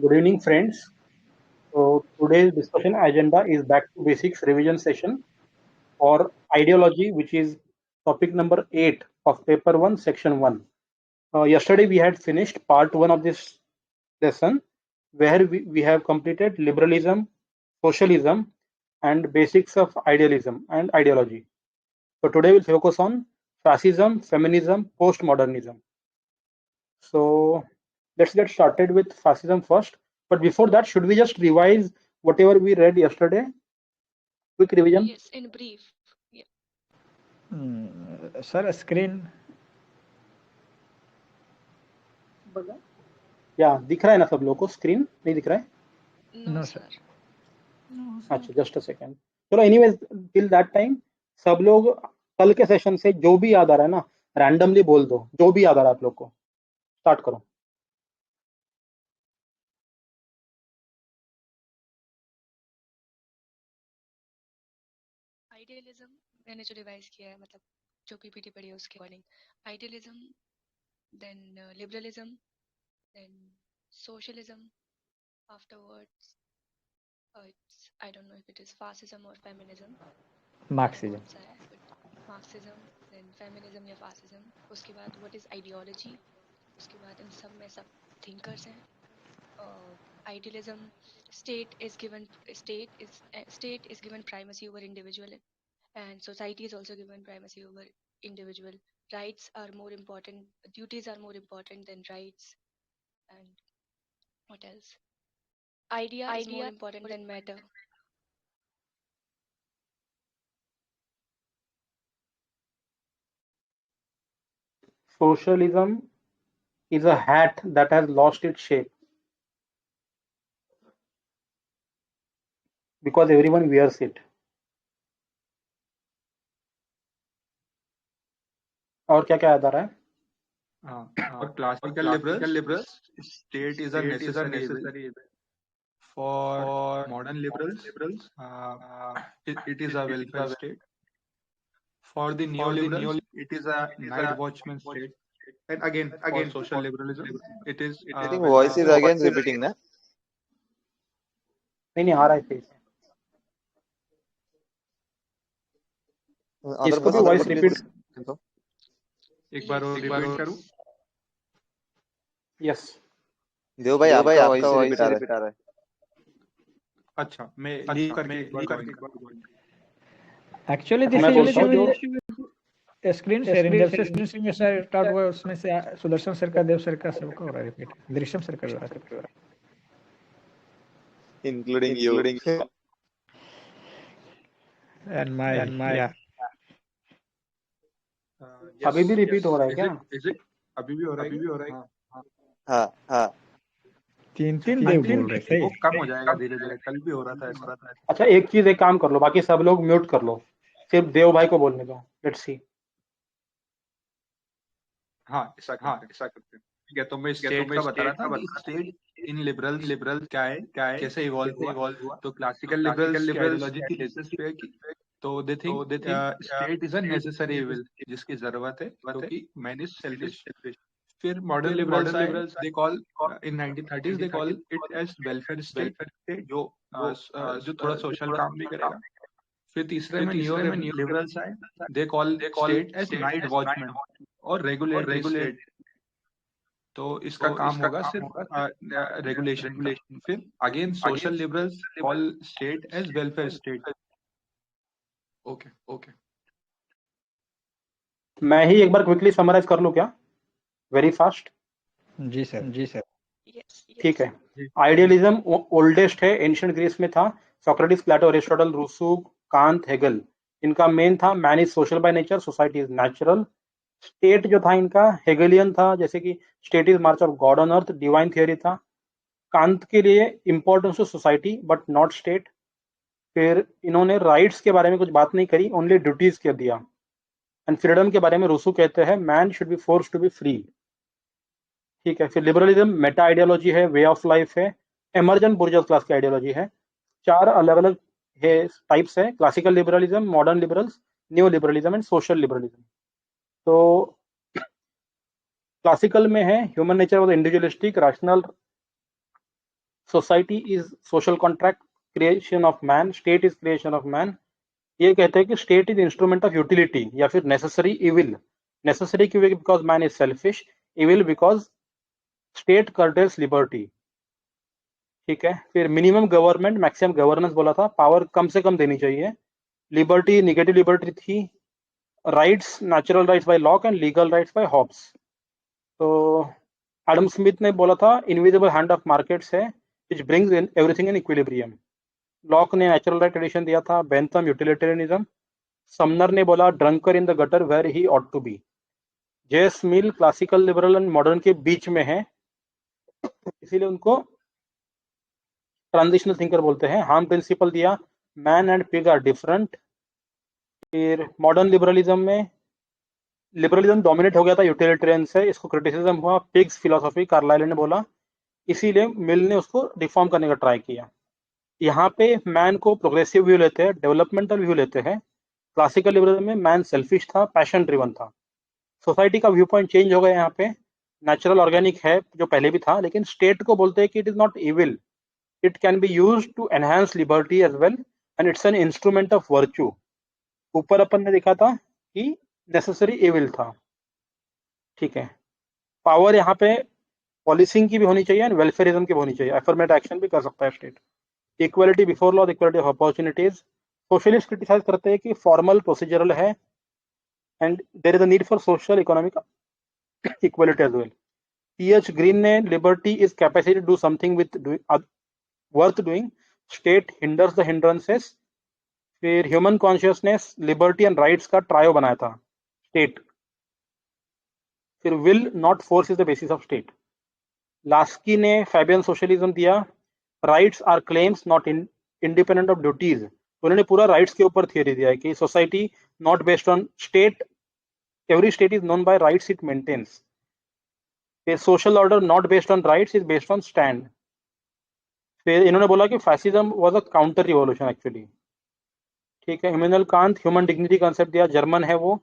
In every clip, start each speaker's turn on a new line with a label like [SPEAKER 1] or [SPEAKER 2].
[SPEAKER 1] Good evening, friends. So today's discussion agenda is back to basics revision session for ideology, which is topic number 8 of paper 1, section 1. Yesterday we had finished part 1 of this lesson where we have completed liberalism, socialism, and basics of idealism and ideology. So today we'll focus on fascism, feminism, postmodernism. So let's get started with fascism first. But before that, should we just revise whatever we read yesterday? Quick revision.
[SPEAKER 2] Yes, in brief. Yeah.
[SPEAKER 3] Sir screen
[SPEAKER 1] या दिख रहा है ना सब लोगों को? Screen नहीं दिख रहा है?
[SPEAKER 2] No,
[SPEAKER 3] No,
[SPEAKER 2] sir.
[SPEAKER 1] अच्छा, जस्ट अ सेकेंड. चलो, एनीवेज टिल दैट टाइम सब लोग कल के सेशन से जो भी याद आ रहा है ना, रैंडमली बोल दो, जो भी याद आ रहा है आप लोग को. स्टार्ट करो.
[SPEAKER 2] आइडियलिज्म मैंने जो रिवाइज किया है, मतलब जो पीपीटी पढ़ी है उसके according. Idealism, then liberalism, then socialism, afterwards it's I don't know if it is fascism or feminism.
[SPEAKER 3] Marxism.
[SPEAKER 2] कौन सा है, but मार्क्सिज्म, देन फेमिनिज्म या फासिज्म. उसके बाद व्हाट इज आइडियोलॉजी. उसके बाद इन सब में सब थिंकर्स हैं. Idealism, state is given primacy over individual, and society is also given primacy over individual. Rights are more important, duties are more important than rights. And what else? Idea is more important than matter.
[SPEAKER 1] Socialism is a hat that has lost its shape because everyone wears it. और क्या क्या याद आ रहा है?
[SPEAKER 4] For classical liberals, state is a necessary evil. For modern liberals, it is a welfare state. For the neoliberals, it is a night watchman state. And again, for social liberalism, it is.
[SPEAKER 5] I think voice is again repeating, na?
[SPEAKER 1] नहीं आ रहा है फिर. इसको भी voice repeat.
[SPEAKER 4] एक बार और repeat करूं.
[SPEAKER 1] Yes.
[SPEAKER 5] देव भाई आपका वॉइस रिपीट आ रहा है.
[SPEAKER 4] अच्छा, मैं लीव करके एक बार.
[SPEAKER 3] Actually this is screen sharing. जब से स्क्रीन शेयरिंग स्टार्ट हुआ उसमें से सुदर्शन सर का, देव सर का, सबका हो रहा है रिपीट. दृश्यम सर का भी हो रहा है,
[SPEAKER 5] इंक्लूडिंग यू.
[SPEAKER 3] एंड माय
[SPEAKER 1] अभी भी रिपीट हो रहा है क्या?
[SPEAKER 4] अभी भी हो रहा है.
[SPEAKER 5] हाँ.
[SPEAKER 3] तीन देव बोल रहे थे.
[SPEAKER 4] वो कम हो जाएगा धीरे धीरे. कल भी हो रहा था ऐसा.
[SPEAKER 1] अच्छा, एक काम कर लो, बाकी सब लोग म्यूट कर लो, सिर्फ देव भाई को बोलने दो. Let's see.
[SPEAKER 4] हाँ, ऐसा करते हैं. ठीक है, तो मैं स्टेट का बता रहा था. स्टेट इन लिबरल क्या है, कैसे इवॉल्व हुआ. तो क्लासिकल लिबरल्स की आइडियोलॉजी थी लेटेस्ट पे की. तो they think state is a necessary evil, जिसकी जरूरत है क्योंकि मैन इज सेल्फिश. फिर modern liberals they call in 1930s they call it as welfare state, जो थोड़ा सोशल काम भी करेगा. फिर तीसरे में न्यू लिबरल्स आए. They call state as night watchman और रेगुलेटरी स्टेट. तो इसका काम होगा सिर्फ रेगुलेशन. फिर again social liberals call state as welfare state. Okay.
[SPEAKER 1] मैं ही एक बार क्विकली समराइज कर लूं क्या? Very fast.
[SPEAKER 3] जी सर.
[SPEAKER 1] ठीक है. आइडियलिज्म ओल्डेस्ट है, एंशिएंट ग्रीस में था. Socrates, Plato, Aristotle, Rousseau, Kant, Hegel, इनका मेन था man is social by nature, society is natural. State जो था इनका हेगलियन था, जैसे कि state is march of God on earth, divine theory था. कांत के लिए importance of society but not state. फिर इन्होंने राइट्स के बारे में कुछ बात नहीं करी, ओनली ड्यूटीज कह दिया. एंड फ्रीडम के बारे में रूसो कहते हैं man should be forced to be free. ठीक है. फिर लिबरलिज्म मेटा आइडियोलॉजी है, वे ऑफ लाइफ है, एमर्जेंट बुर्जुआ क्लास की आइडियोलॉजी है. 4 अलग अलग टाइप्स है: classical liberalism, modern liberals, new liberalism and social liberalism. तो क्लासिकल में है human nature was individualistic, rational, society is social contract, creation of man, state is creation of man. ये कहते हैं कि state is instrument of utility या फिर necessary evil. Necessary क्यों? Because man is selfish, evil because state curtails liberty. ठीक है, फिर मिनिमम गवर्नमेंट, मैक्सिमम गवर्नेंस बोला था, पावर कम से कम देनी चाहिए। लिबर्टी, निगेटिव लिबर्टी थी। Rights, natural rights by Locke and legal rights by Hobbes. तो एडम स्मिथ ने बोला था इनविजिबल हैंड ऑफ मार्केट्स है which brings in everything in equilibrium. Locke ने नेचुरल राइट एडिशन दिया था। Bentham utilitarianism. समनर ने बोला drunkard in the gutter where he ought to be. JS Mill classical liberal and modern के बीच में है, इसीलिए उनको ट्रांजिशनल थिंकर बोलते हैं। हार्म प्रिंसिपल दिया, man and pig are different. फिर मॉडर्न लिबरलिज्म में लिबरलिज्म डोमिनेट हो गया था यूटिलिटेरियन से, इसको क्रिटिसिज्म हुआ। पिग्स फिलोसॉफी कार्लाइल ने बोला, इसीलिए मिल ने उसको रिफॉर्म करने का ट्राई किया। यहाँ पे मैन को प्रोग्रेसिव व्यू लेते हैं, डेवलपमेंटल व्यू लेते हैं। क्लासिकल लिबरलिज्म में मैन सेल्फिश था, पैशन ड्रिवन था। सोसाइटी का व्यू पॉइंट चेंज हो गया यहाँ पे। नेचुरल ऑर्गेनिक है जो पहले भी था, लेकिन स्टेट को बोलते हैं कि it is not evil, it can be used to enhance liberty as well and it's an instrument of virtue. ऊपर अपन ने देखा था कि नेसेसरी इविल था। ठीक है, पावर यहाँ पे पॉलिसिंग की भी होनी चाहिए एंड वेलफेयरिज्म की भी होनी चाहिए। एफर्मेटिव एक्शन भी कर सकता है state. Equality before law, equality of opportunities. Socialist criticise करते हैं कि फॉर्मल प्रोसीजरल है and there is a need for social economic equality as well. T H Green ने liberty is capacity to do something with worth doing, state hinders the hindrances. फिर human consciousness, liberty and rights का trio बनाया था state. फिर will not force is the basis of state. Laski ने Fabian socialism दिया, rights are claims not independent of duties. उन्होंने पूरा rights के ऊपर थियरी दिया है कि society not based on state, every state is known by rights it maintains. Social order not based on rights is based on stand. फिर इन्होंने बोला कि fascism was a counter revolution actually. ठीक है, Immanuel Kant human dignity concept दिया, German है वो,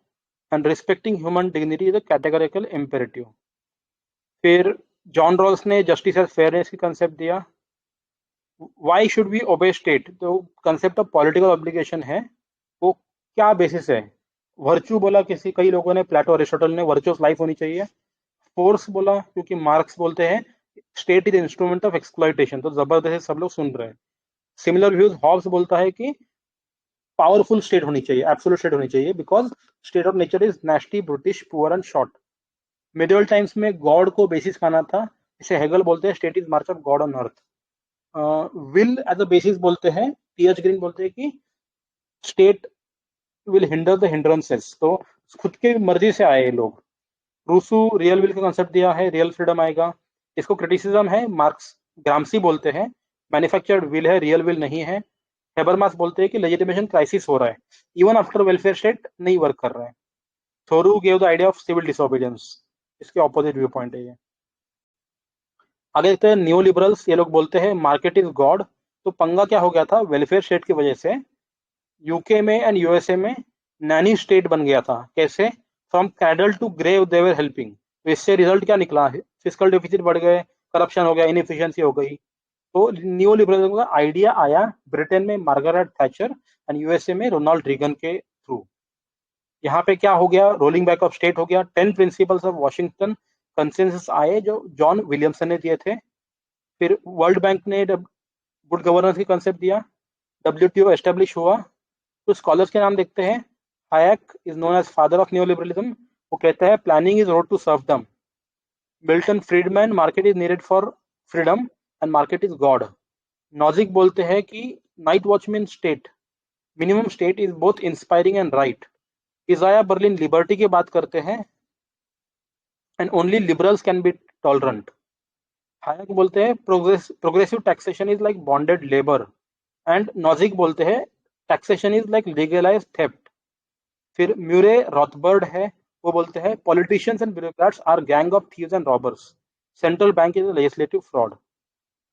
[SPEAKER 1] and respecting human dignity is a categorical imperative. फिर जॉन रॉल्स ने जस्टिस एज फेयरनेस की कंसेप्ट दिया। वाई शुड वी ओबे स्टेट, तो कंसेप्ट ऑफ पॉलिटिकल ऑब्लिगेशन है, वो क्या बेसिस है। वर्च्यू बोला कई लोगों ने, प्लेटो अरिस्टोटल ने वर्चुअस लाइफ होनी चाहिए। फोर्स बोला क्योंकि मार्क्स बोलते हैं state is instrument of exploitation, तो जबरदस्त सब लोग सुन रहे हैं। सिमिलर व्यूज हॉब्स बोलता है कि पावरफुल स्टेट होनी चाहिए, एब्सोल्यूट स्टेट होनी चाहिए, because state of nature is nasty, British, poor and short. Medieval times में गॉड को बेसिस माना था, इसे हेगल बोलते हैं state is march of God on earth. Will as a basis बोलते हैं, टीएच ग्रीन बोलते हैं कि state will hinder the hindrances, तो खुद के मर्जी से आए ये लोग। रूसू रियल विल का कंसेप्ट दिया है, रियल फ्रीडम आएगा। इसको क्रिटिसिज्म है, मार्क्स ग्रामसी बोलते हैं मैन्युफैक्चर्ड विल है, रियल विल नहीं है। हेबरमास बोलते हैं कि लेजिटिमेशन क्राइसिस हो रहा है, इवन आफ्टर वेलफेयर स्टेट नहीं वर्क कर रहा है। Thoreau gave the idea of civil disobedience, इसके ऑपोजिट व्यू पॉइंट है ये। आगे देखते हैं न्यू लिबरल्स, ये लोग बोलते हैं मार्केट इज गॉड। तो पंगा क्या हो गया था वेलफेयर स्टेट की वजह से, यूके में एंड यूएसए में नैनी स्टेट बन गया था। कैसे? From cradle to grave they were helping. तो इससे रिजल्ट क्या निकला है, फिस्कल डेफिसिट बढ़ गए, करप्शन हो गया, इनएफिशिएंसी हो गई। तो न्यू लिबरलिज्म का आइडिया आया ब्रिटेन में मार्गरेट थैचर एंड यूएसए में रोनाल्ड रीगन के थ्रू। यहाँ पे क्या हो गया, रोलिंग बैक ऑफ स्टेट हो गया। 10 प्रिंसिपल्स ऑफ वॉशिंगटन कंसेंसस आए जो जॉन विलियमसन ने दिए थे। फिर वर्ल्ड बैंक ने गुड गवर्नेंस की कंसेप्ट दिया, WTO एस्टेब्लिश हुआ। तो स्कॉलर्स के नाम देखते हैं, Hayek is known as father of new liberalism, वो कहता है planning is road to serfdom. Milton Friedman, market is needed for freedom and market is God. Nozick बोलते हैं कि night watchman state, minimum state is both inspiring and right. Isaiah Berlin liberty की बात करते हैं and only liberals can be tolerant. Hayek बोलते हैं progressive taxation is like bonded labour and Nozick बोलते हैं taxation is like legalised theft. फिर Murray Rothbard है, वो बोलते हैं politicians and bureaucrats are gang of thieves and robbers, central bank is legislative fraud.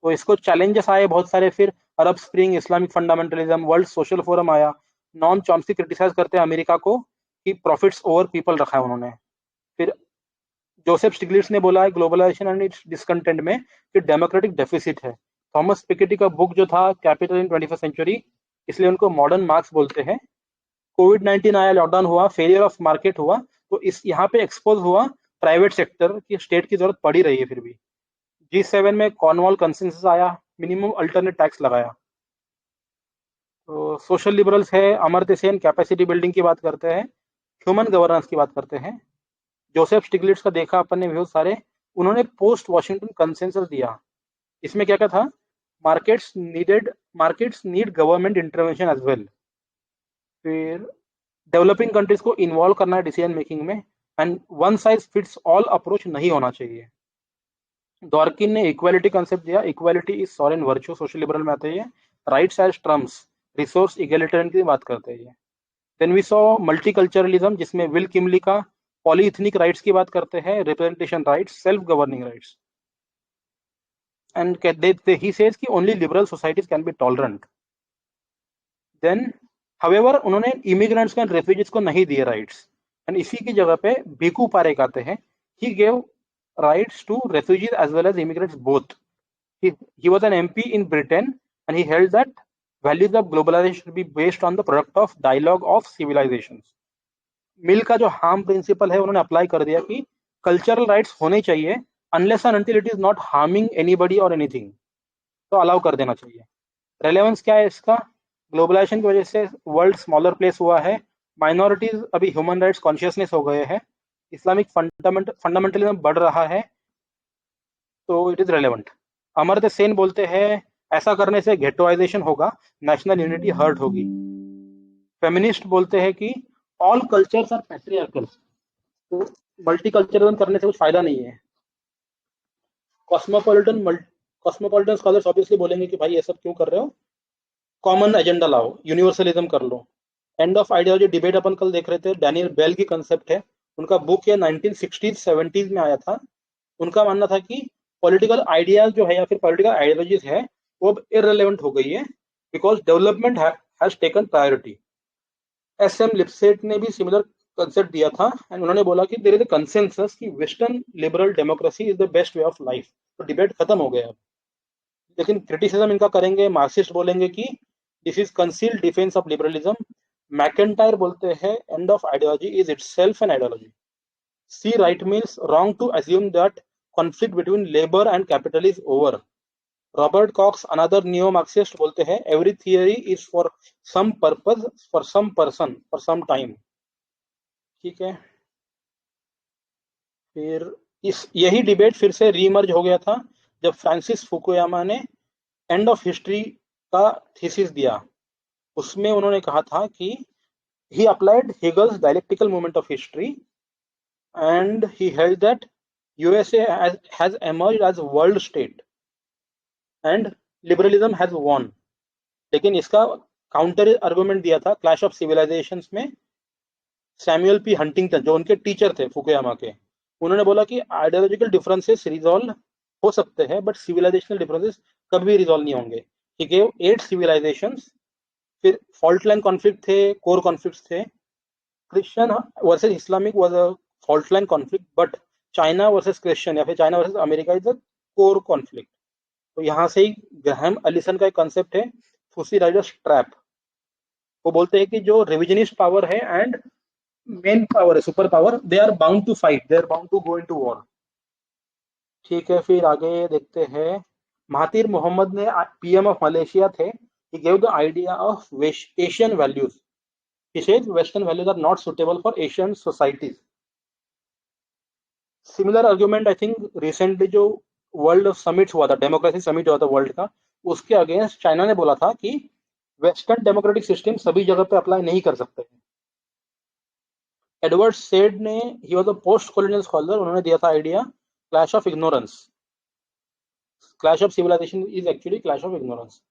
[SPEAKER 1] तो इसको चैलेंजेस आए बहुत सारे। फिर Arab Spring, Islamic fundamentalism, World Social Forum आया। नॉन चॉम्स्की क्रिटिसाइज करते हैं अमेरिका को कि प्रॉफिट्स ओवर पीपल रखा है उन्होंने। फिर जोसेफ स्टिग्लिट्स ने बोला है ग्लोबलाइजेशन एंड इट्स डिसकंटेंट में कि डेमोक्रेटिक डेफिसिट है। थॉमस पिकेटी का बुक जो था कैपिटल इन 21st सेंचुरी, इसलिए उनको मॉडर्न मार्क्स बोलते हैं। कोविड-19 आया, लॉकडाउन हुआ, फेलियर ऑफ मार्केट हुआ, तो इस यहाँ पे एक्सपोज हुआ प्राइवेट सेक्टर की, स्टेट की जरूरत पड़ी रही है फिर भी। G7 में कॉर्नवॉल कंसेंसस आया, मिनिमम अल्टरनेट टैक्स लगाया। तो सोशल लिबरल्स है अमर्त्य सेन, कैपेसिटी बिल्डिंग की बात करते हैं, ह्यूमन गवर्नेंस की बात करते हैं। जोसेफ स्टिग्लिट्स का देखा अपन ने व्यूज सारे, उन्होंने पोस्ट वॉशिंगटन कंसेंसस दिया। इसमें क्या क्या था, markets need government intervention as well. फिर डेवलपिंग कंट्रीज को इन्वॉल्व करना है डिसीजन मेकिंग में, and one size fits all approach नहीं होना चाहिए। डॉर्किन ने इक्वालिटी कंसेप्ट दिया, equality is sovereign virtue, social liberal में आते हैं। Rights as trumps, resource egalitarian की बात करते हैं। देन वी सॉ मल्टीकल्चरलिज्म, जिसमें विल किमली का पॉलीइथनिक राइट्स की बात करते हैं, representation rights, self governing rights, and he says कि only liberal societies can be tolerant. Then however उन्होंने इमिग्रेंट्स एंड रेफ्यूजीज को नहीं दिए राइट्स, एंड इसी की जगह पे भिखू पारेख आते हैं। He gave rights to refugees as well as immigrants both. He was an MP in Britain and he held that values of globalization should be based on the product of dialogue of civilizations. मिल का जो harm principal है उन्होंने apply कर दिया कि cultural rights होने चाहिए unless and until it is not harming anybody और एनीथिंग, तो अलाउ कर देना चाहिए। रेलेवेंस क्या है इसका, ग्लोबलाइजेशन की वजह से वर्ल्ड स्मॉलर प्लेस हुआ है, माइनॉरिटीज अभी ह्यूमन राइट्स कॉन्शियसनेस हो गए हैं, इस्लामिक फंडामेंटलिज्म बढ़ रहा है, तो it is relevant. Amartya Sen बोलते हैं ऐसा करने से गेटोइजेशन होगा, नेशनल यूनिटी हर्ट होगी। फेमिनिस्ट बोलते हैं कि ऑल कल्चर्स आर पैट्रियार्कल, तो मल्टीकल्चरलिज्म करने से कुछ फायदा नहीं है। कॉस्मोपॉलिटन स्कॉलर्स ऑब्वियसली बोलेंगे कि भाई ये सब क्यों कर रहे हो, कॉमन एजेंडा लाओ, यूनिवर्सलिज्म कर लो। एंड ऑफ आइडियोलॉजी डिबेट अपन कल देख रहे थे, डैनियल बेल की कंसेप्ट है, उनका बुक ये 1960s 70s में आया था। उनका मानना था कि पॉलिटिकल आइडियाज जो है या फिर पॉलिटिकल आइडियोलॉजीज है वो अब इररिलेवेंट हो गई है because development has taken priority. SM Lipset ने भी सिमिलर कंसेप्ट दिया था एंड उन्होंने बोला कि देयर इज अ कंसेंसस कि western liberal democracy is the best way of life. तो डिबेट खत्म हो गया अब, लेकिन क्रिटिसिज्म इनका करेंगे, मार्क्सिस्ट बोलेंगे कि this is concealed defence of liberalism. MacIntyre बोलते हैं end of ideology is itself an ideology. C Wright means wrong to assume that conflict between labor and capital is over. Robert Cox, another neo-Marxist, बोलते हैं every theory is for some purpose, for some person, for some time. ठीक है, फिर यही debate फिर से रीमर्ज हो गया था जब फ्रांसिस फुकुयामा ने एंड ऑफ हिस्ट्री का थीसिस दिया। उसमें उन्होंने कहा था कि he applied Hegel's dialectical moment of history and he held that USA has emerged as a world state and liberalism has won. लेकिन इसका काउंटर आर्गुमेंट दिया था क्लैश ऑफ सिविलाइजेशंस में सैमुअल पी हंटिंगटन, जो उनके टीचर थे Fukuyama के। उन्होंने बोला कि आइडियोलॉजिकल डिफरेंसेस रिजॉल्व हो सकते हैं बट सिविलाइजेशनल डिफरेंसेस कभी रिजॉल्व नहीं होंगे। ही गेव 8 सिविलाइजेशंस, फिर फॉल्ट लाइन कॉन्फ्लिक्ट थे, कोर कॉन्फ्लिक्ट्स थे। Christian versus Islamic was a fault line conflict, but China versus Christian या फिर China versus America is a core conflict. तो यहाँ से ही ग्रैहम एलिसन का एक कंसेप्ट है थुसीडाइडस ट्रैप। वो बोलते हैं कि जो रिविजनिस्ट पावर है एंड मेन पावर है, super power, they are bound to fight, they are bound to go into war. ठीक है, फिर आगे देखते हैं। महातिर मोहम्मद ने पीएम ऑफ मलेशिया थे, he gave the idea of Asian values. He said Western values are not suitable for Asian societies. Similar argument I think recently जो world summit हुआ था, डेमोक्रेसी समिट हुआ था world का, उसके against China ने बोला था कि वेस्टर्न डेमोक्रेटिक सिस्टम सभी जगह पे अप्लाई नहीं कर सकते। एडवर्ड सेड ने, he was a post colonial scholar, उन्होंने दिया था idea clash of ignorance. Clash of civilisation is actually clash of ignorance.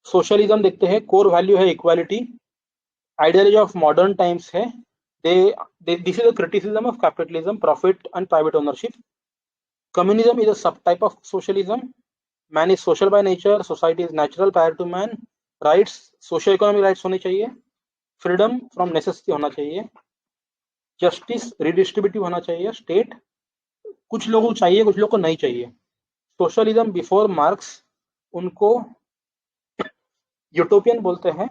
[SPEAKER 1] Socialism देखते हैं, कोर वैल्यू है equality. Ideology of modern times है, this is a criticism of capitalism, profit and private ownership. Communism is a sub type of socialism. Man is social by nature, society is natural prior to man. Rights, social economic rights होने चाहिए। Freedom from necessity होना चाहिए। Justice रिडिस्ट्रीब्यूटिव होना चाहिए। State कुछ लोगों को चाहिए, कुछ लोगों को नहीं चाहिए। सोशलिज्म बिफोर मार्क्स, उनको यूटोपियन बोलते हैं।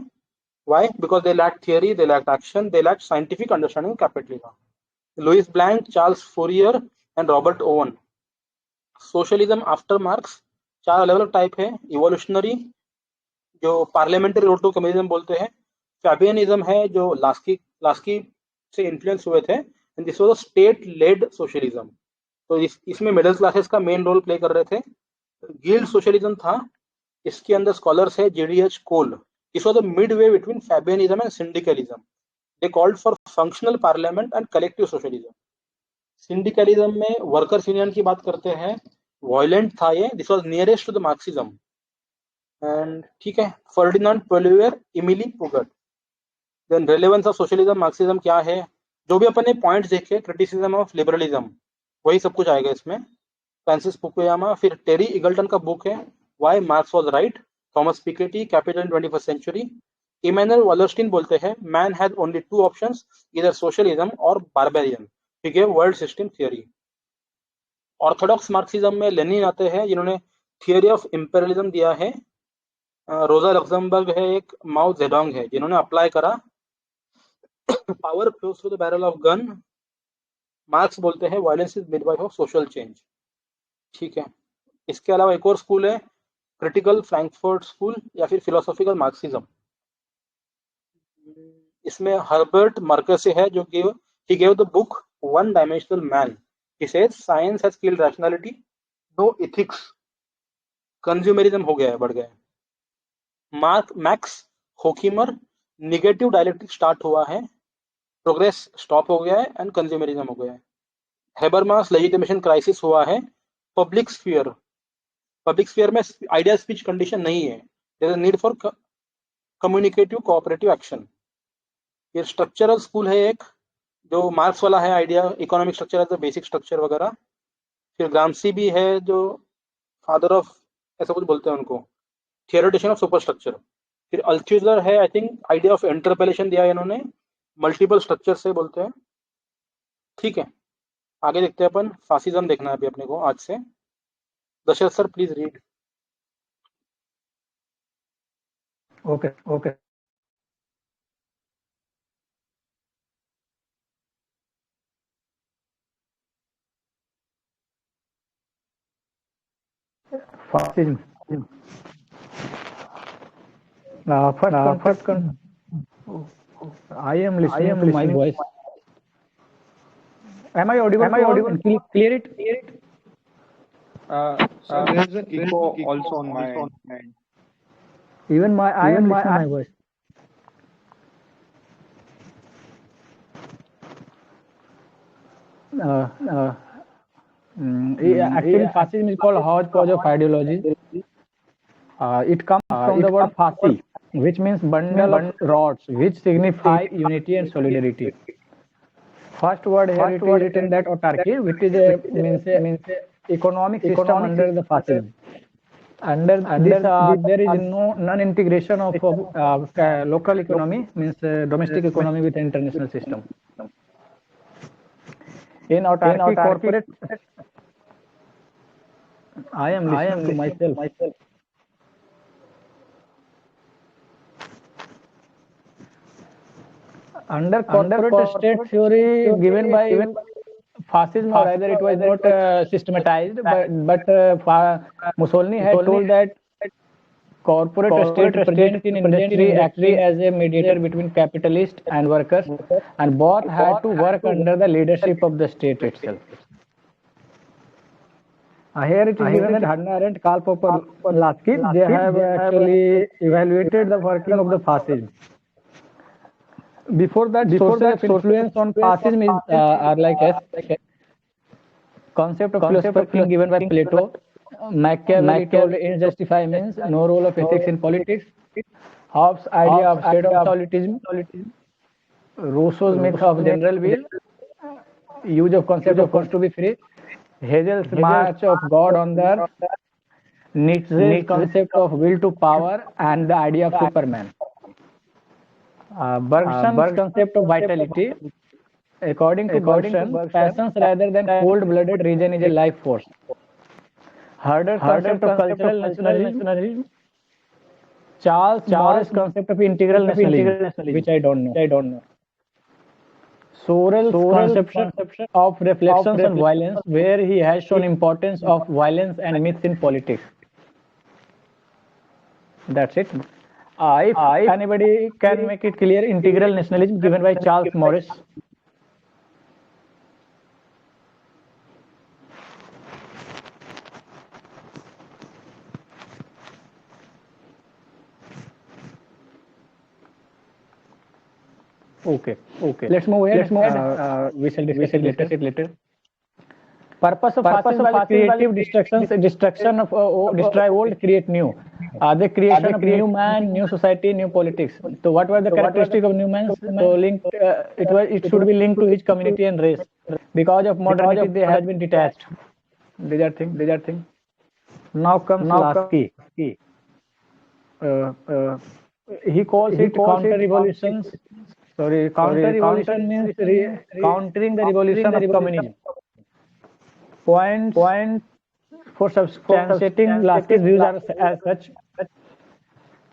[SPEAKER 1] Why? Because they lacked theory, they lacked action, they lacked scientific understanding of capitalism. Louis Blanc, Charles Fourier and Robert Owen. Socialism after marks 4 अलग अलग टाइप है। इवोल्यूशनरी जो पार्लियामेंट्री रोड टू कम्युनिज्म बोलते हैं। फैबियनिज्म है जो लास्की से influence हुए थे। And this was a state lead socialism. तो इसमें मिडिल क्लासेस का मेन रोल प्ले कर रहे थे। गिल्ड सोशलिज्म था, इसके अंदर स्कॉलर्स है JDH Cole. This was a midway between Fabianism and syndicalism. They called for functional parliament and collective socialism. Syndicalism में वर्कर्स यूनियन की बात करते हैं, वायलेंट था ये। This was nearest to the Marxism. And ठीक है, Ferdinand Pollier, Emile Pouget. Then relevance of socialism Marxism क्या है, जो भी अपने पॉइंट्स देखे, क्रिटिसिज्म ऑफ लिबरलिज्म, वही सब कुछ आएगा इसमें। फ्रांसिस फुकुयामा, फिर टेरी इगल्टन का बुक है why Marx was right, Thomas Piketty, capital in 21st century. Emmanuel Wallerstein बोलते हैं मैन हैज ओनली 2 ऑप्शंस, इधर सोशलिज्म और बारबेरियन। ठीक है, world system theory. Orthodox Marxism में लेनिन आते हैं जिन्होंने थियरी ऑफ इंपेरियलिज्म दिया है। रोजा लक्समबर्ग है एक, माओ जेडोंग है जिन्होंने अप्लाई करा। Power flows through the barrel of gun. Marks बोलते हैं violence is midwife of social change. ठीक है, इसके अलावा एक और स्कूल है क्रिटिकल फ्रैंकफर्ट स्कूल या फिर फिलोसॉफिकल मार्क्सिज्म। इसमें हर्बर्ट मार्कसे है जो he gave the book One Dimensional Man. He says science has killed rationality, no ethics. Consumerism हो गया है, बढ़ गया है। मैक्स होकीमर, निगेटिव डायलेक्टिक स्टार्ट हुआ है, प्रोग्रेस स्टॉप हो गया है एंड कंज्यूमरिज्म हो गया है। हेबरमास, लेजिटिमेशन क्राइसिस हुआ है। पब्लिक स्फीयर में आइडिया स्पीच कंडीशन नहीं है, there is need for communicative cooperative action. ये स्ट्रक्चरल स्कूल है एक जो मार्क्स वाला है, आइडिया इकोनॉमिक स्ट्रक्चर है, बेसिक स्ट्रक्चर वगैरह। फिर ग्रामसी भी है जो फादर ऑफ ऐसा कुछ बोलते हैं उनको, थियोरेटिशियन ऑफ सुपर स्ट्रक्चर। फिर अल्थ्यूजर है, आई थिंक आइडिया ऑफ इंटरपेलेशन दिया है इन्होंने, मल्टीपल स्ट्रक्चर से बोलते हैं। ठीक है, आगे देखते हैं अपन। फासिज्म देखना है अभी अपने को आज से। Dasharath sir please read.
[SPEAKER 3] Okay. Fascism. First, I am listening to my voice. Am I audible? Clear it.
[SPEAKER 4] There's an echo also on my end.
[SPEAKER 3] Even I am listening to my voice. Actually, fascism is called a hodgepodge of ideologies. It comes from the word fasci, which means bundle of rods, which signify unity and solidarity. First word here it is written that autarky, which is means economic system under the fascism. Under this, there is non-integration of local economy, means domestic economy with international system. In autarky, corporate. I am listening to myself. Under corporate state theory given by fascism, or either it was not systematized, but Mussolini had told that corporate state present in industry acting as a mediator between capitalists and workers, and both had to work under the leadership of the state itself. Here it is given that Hannah Arendt, Karl Popper, Lasky, they have actually evaluated the working of the fascism. Before that, sources of influence on fascism is, are like concept of philosophy given by Plato. Machiavelli told ends justify means, no role of ethics in politics. Hobbes' idea of state absolutism. Rousseau's myth of general will. Use of concept of force to be free. Hegel's march of God on the earth. Nietzsche's concept of will to power and the idea of Superman. Bergson's concept of vitality. According to Bergson, passions rather than cold-blooded reason is a life force. Herder's concept of cultural nationalism, Charles Morris' concept of integral nationalism, which I don't know. Sorel's conception of reflections on violence, where he has shown importance of violence and myths in politics. That's it. If anybody can make it clear, integral nationalism given by Charles Morris. Okay. Let's move ahead. We shall discuss it later. Purpose of fascism was creative destruction of destroy old, create new. The creation of new man, new society, new politics. So, what were the characteristics of new man? So, it should be linked to his community and race. Because of modernity, they have been detached. These are things. Now comes Lasky. He calls it counter-revolutions. Counter-revolution means countering the revolution of communism. Point for substantiating Lasky's views as such.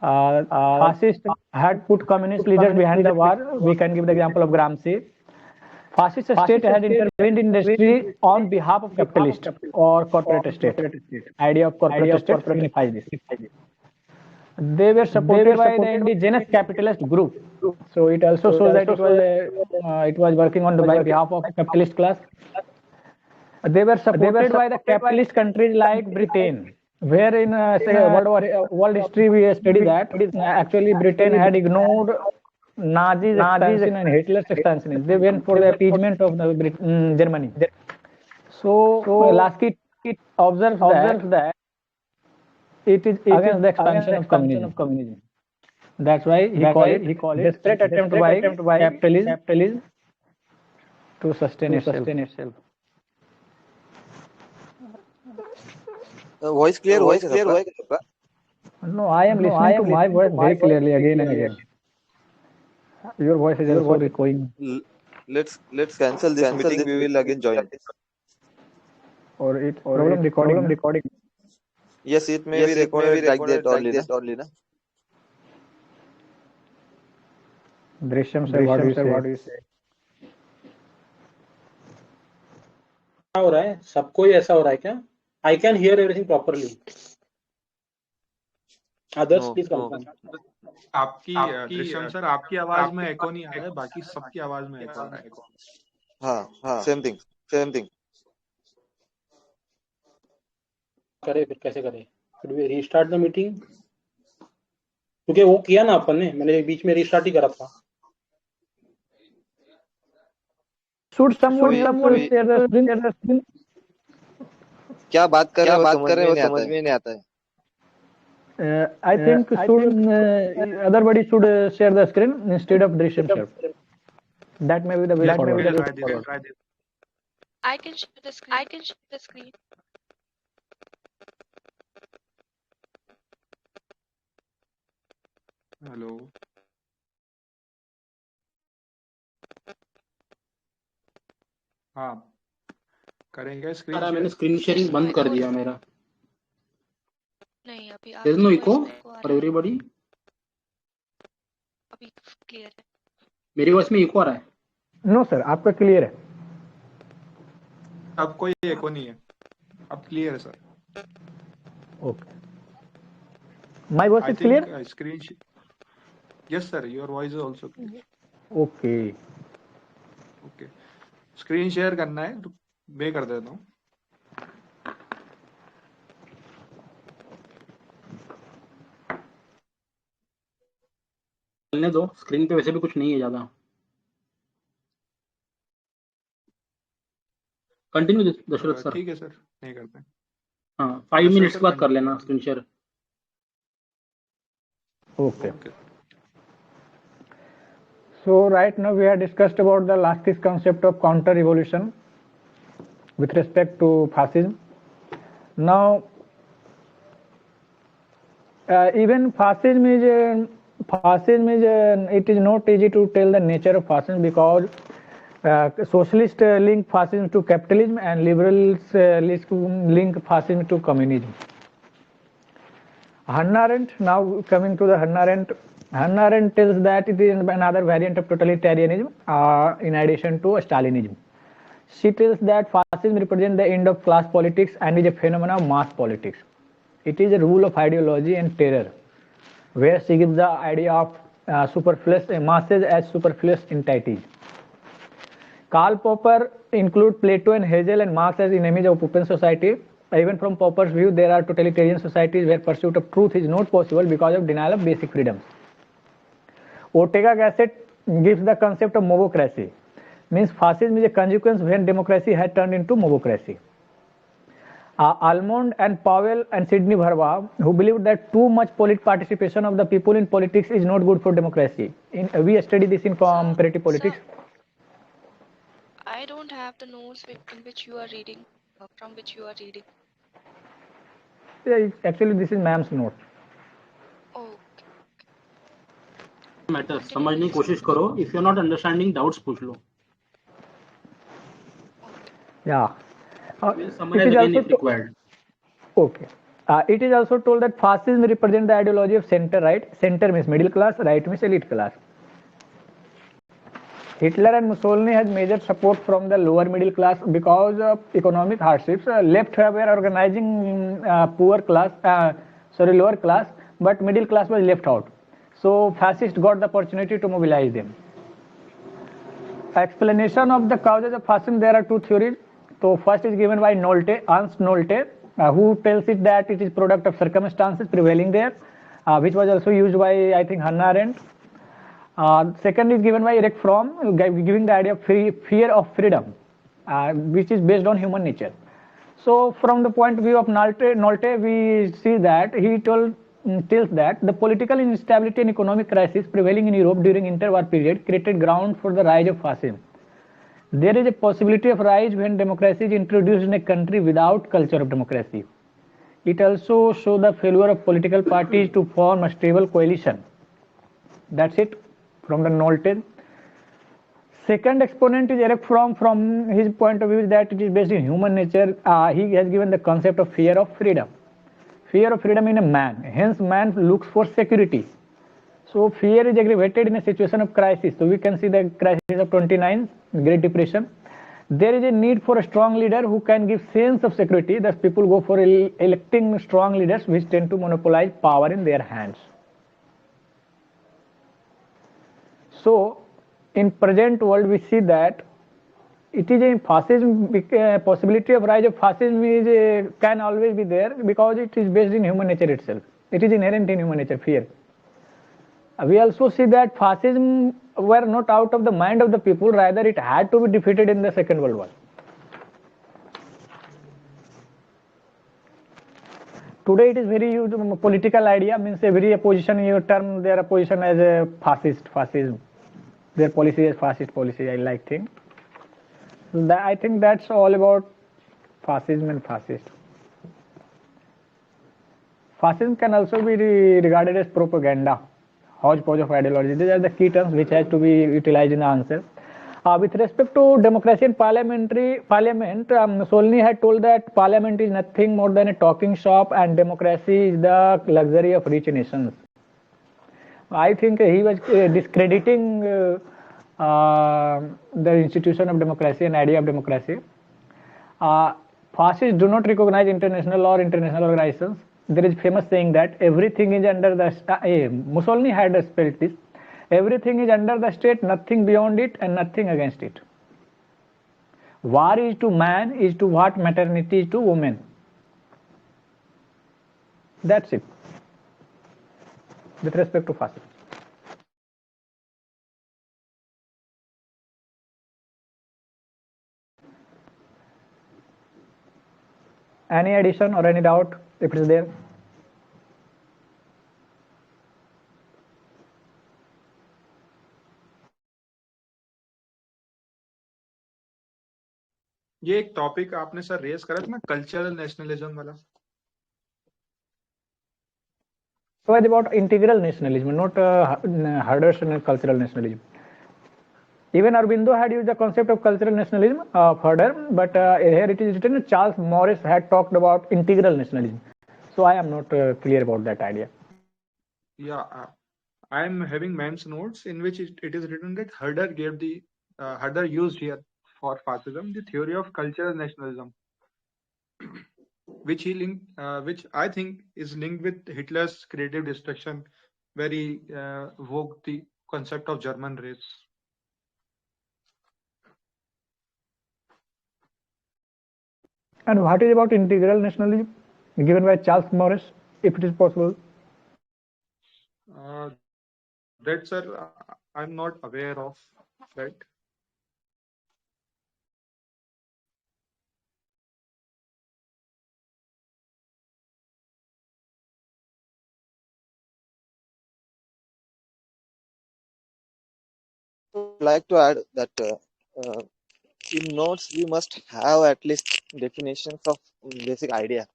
[SPEAKER 3] Fascists had put communist leaders behind the war. We can give the example of Gramsci. Fascist state had intervened in industry on behalf of capitalist or corporate state. Idea of corporate state signifies this. They were supported by the indigenous capitalist group. So it also shows that it was working on the behalf of capitalist class. They were supported by the capitalist countries like Britain, where in world history we study that actually Britain had ignored Nazis' expansion and Hitler's expansion. They went for the appeasement of the Germany. So Lasky observes that it is against the expansion of communism. That's why he called it desperate attempt by capitalism to sustain itself.
[SPEAKER 5] Voice clear.
[SPEAKER 3] No, I am listening to my voice very clearly again and again. Your voice is also echoing.
[SPEAKER 5] Let's cancel this meeting. We will again join.
[SPEAKER 3] Or it problem recording.
[SPEAKER 5] Yes, it may be recorded like that only, na?
[SPEAKER 3] Drishyam sir, what do you say?
[SPEAKER 1] क्या हो रहा है? सबको ही ऐसा हो रहा है क्या? I can hear everything properly. Others, please confirm.
[SPEAKER 4] आपकी दृश्यम सर, आपकी आवाज में एको नहीं आ रहा है, बाकी सबकी आवाज में एको आ रहा है.
[SPEAKER 5] हाँ, same thing.
[SPEAKER 1] करे फिर कैसे करें? Should we restart the meeting? क्योंकि वो किया ना अपन ने, मैंने बीच में रिस्टार्ट ही करा था.
[SPEAKER 3] Should someone share the screen?
[SPEAKER 5] क्या बात कर रहे हो वो समझ में नहीं आता है.
[SPEAKER 3] I think everybody should share the screen instead of Drishyam sir. That may be the way forward.
[SPEAKER 2] I can share the screen.
[SPEAKER 4] Hello. हाँ, करेंगे स्क्रीन.
[SPEAKER 1] मैंने स्क्रीन शेयरिंग बंद कर दिया मेरा.
[SPEAKER 2] नहीं, अभी
[SPEAKER 1] There is no echo for everybody.
[SPEAKER 2] अभी क्लियर है.
[SPEAKER 1] मेरी वॉइस में इको आ रहा है?
[SPEAKER 3] नो सर, आपका क्लियर है.
[SPEAKER 4] अब कोई एको नहीं है, अब क्लियर है sir.
[SPEAKER 3] Okay. My voice is clear?
[SPEAKER 4] Screen. Yes sir, your voice is also clear.
[SPEAKER 3] Okay.
[SPEAKER 4] Screen share करना है तो मैं कर देता हूँ.
[SPEAKER 1] चलने दो, स्क्रीन पे वैसे भी कुछ नहीं है ज्यादा. Continue Dasharath sir.
[SPEAKER 4] ठीक है सर, नहीं करते.
[SPEAKER 1] हाँ, 5 मिनट्स के बाद कर लेना screen share.
[SPEAKER 3] Okay. So right now we have discussed about the Lasky's concept of counter-revolution with respect to fascism. Now, even fascism is it is not easy to tell the nature of fascism because socialist link fascism to capitalism and liberals link fascism to communism. Hannah Arendt, now coming to the Hannah Arendt. Hannah Arendt tells that it is another variant of totalitarianism in addition to Stalinism. She tells that fascism represents the end of class politics and is a phenomenon of mass politics. It is a rule of ideology and terror, where she gives the idea of superfluous masses as superfluous entities. Karl Popper includes Plato and Hegel and Marx as enemies of open society. Even from Popper's view, there are totalitarian societies where pursuit of truth is not possible because of denial of basic freedoms. Ortega Gasset gives the concept of mobocracy, means fascism is a consequence when democracy has turned into mobocracy. Almond and Powell and Sidney Bharwa, who believed that too much participation of the people in politics is not good for democracy. We study this in comparative politics.
[SPEAKER 2] I don't have the notes in which you are reading, from which you are reading.
[SPEAKER 3] Yeah, actually, this is ma'am's note.
[SPEAKER 2] Oh,
[SPEAKER 1] matter समझने की कोशिश करो. If you're not understanding, doubts पूछ लो.
[SPEAKER 3] Yeah.
[SPEAKER 1] We'll summarize again if required.
[SPEAKER 3] Okay. It is also told that fascism represents the ideology of center right. Center means middle class, right means elite class. Hitler and Mussolini had major support from the lower middle class because of economic hardships. Left were organizing lower class, but middle class was left out. So fascists got the opportunity to mobilize them. Explanation of the causes of fascism, there are two theories. So first is given by Nolte, Ernst Nolte, who tells it that it is product of circumstances prevailing there, which was also used by, I think, Hannah Arendt. Second is given by Erich Fromm, giving the idea of fear of freedom, which is based on human nature. So from the point of view of Nolte, we see that he tells that the political instability and economic crisis prevailing in Europe during interwar period created ground for the rise of fascism. There is a possibility of rise when democracy is introduced in a country without culture of democracy. It also shows the failure of political parties to form a stable coalition. That's it from the Nolte. Second exponent is Erich Fromm. From his point of view is that it is based in human nature. He has given the concept of fear of freedom. Fear of freedom in a man. Hence man looks for security. So fear is aggravated in a situation of crisis. So we can see the crisis of 29, Great Depression. There is a need for a strong leader who can give sense of security. Thus people go for electing strong leaders which tend to monopolize power in their hands. So in present world we see that it is a fascism, possibility of rise of fascism is can always be there because it is based in human nature itself. It is inherent in human nature, fear. We also see that fascism were not out of the mind of the people, rather it had to be defeated in the Second World War. Today it is very used political idea, means every opposition you term their opposition as a fascism. Their policy is fascist policy, I like thing. I think that's all about fascism and fascist. Fascism can also be regarded as propaganda, hodgepodge of ideology. These are the key terms which has to be utilized in the answer. With respect to democracy and parliament, Mussolini had told that parliament is nothing more than a talking shop and democracy is the luxury of rich nations. I think he was discrediting the institution of democracy and idea of democracy. Fascists do not recognize international law or international organizations. There is famous saying that everything is under the Mussolini had spelled this. Everything is under the state, nothing beyond it and nothing against it. War is to man is to what maternity is to woman. That's it. With respect to fascism. Any addition or any doubt if it is there?
[SPEAKER 4] ये एक topic आपने sir raise करा था ना, cultural nationalism वाला.
[SPEAKER 3] So it's about integral nationalism, not Husserl cultural nationalism. Even Aurobindo had used the concept of cultural nationalism further, but here it is written Charles Morris had talked about integral nationalism. So I am not clear about that idea.
[SPEAKER 4] Yeah, I'm having Mann's notes in which it is written that Herder gave the Herder used here for fascism the theory of cultural nationalism, which he linked, which I think is linked with Hitler's creative destruction, where he evoked the concept of German race.
[SPEAKER 3] And what is about integral nationalism given by Charles Morris, if it is possible?
[SPEAKER 4] That, sir, I'm not aware of that.
[SPEAKER 5] I'd like to add that in notes we must have at least definitions of basic idea.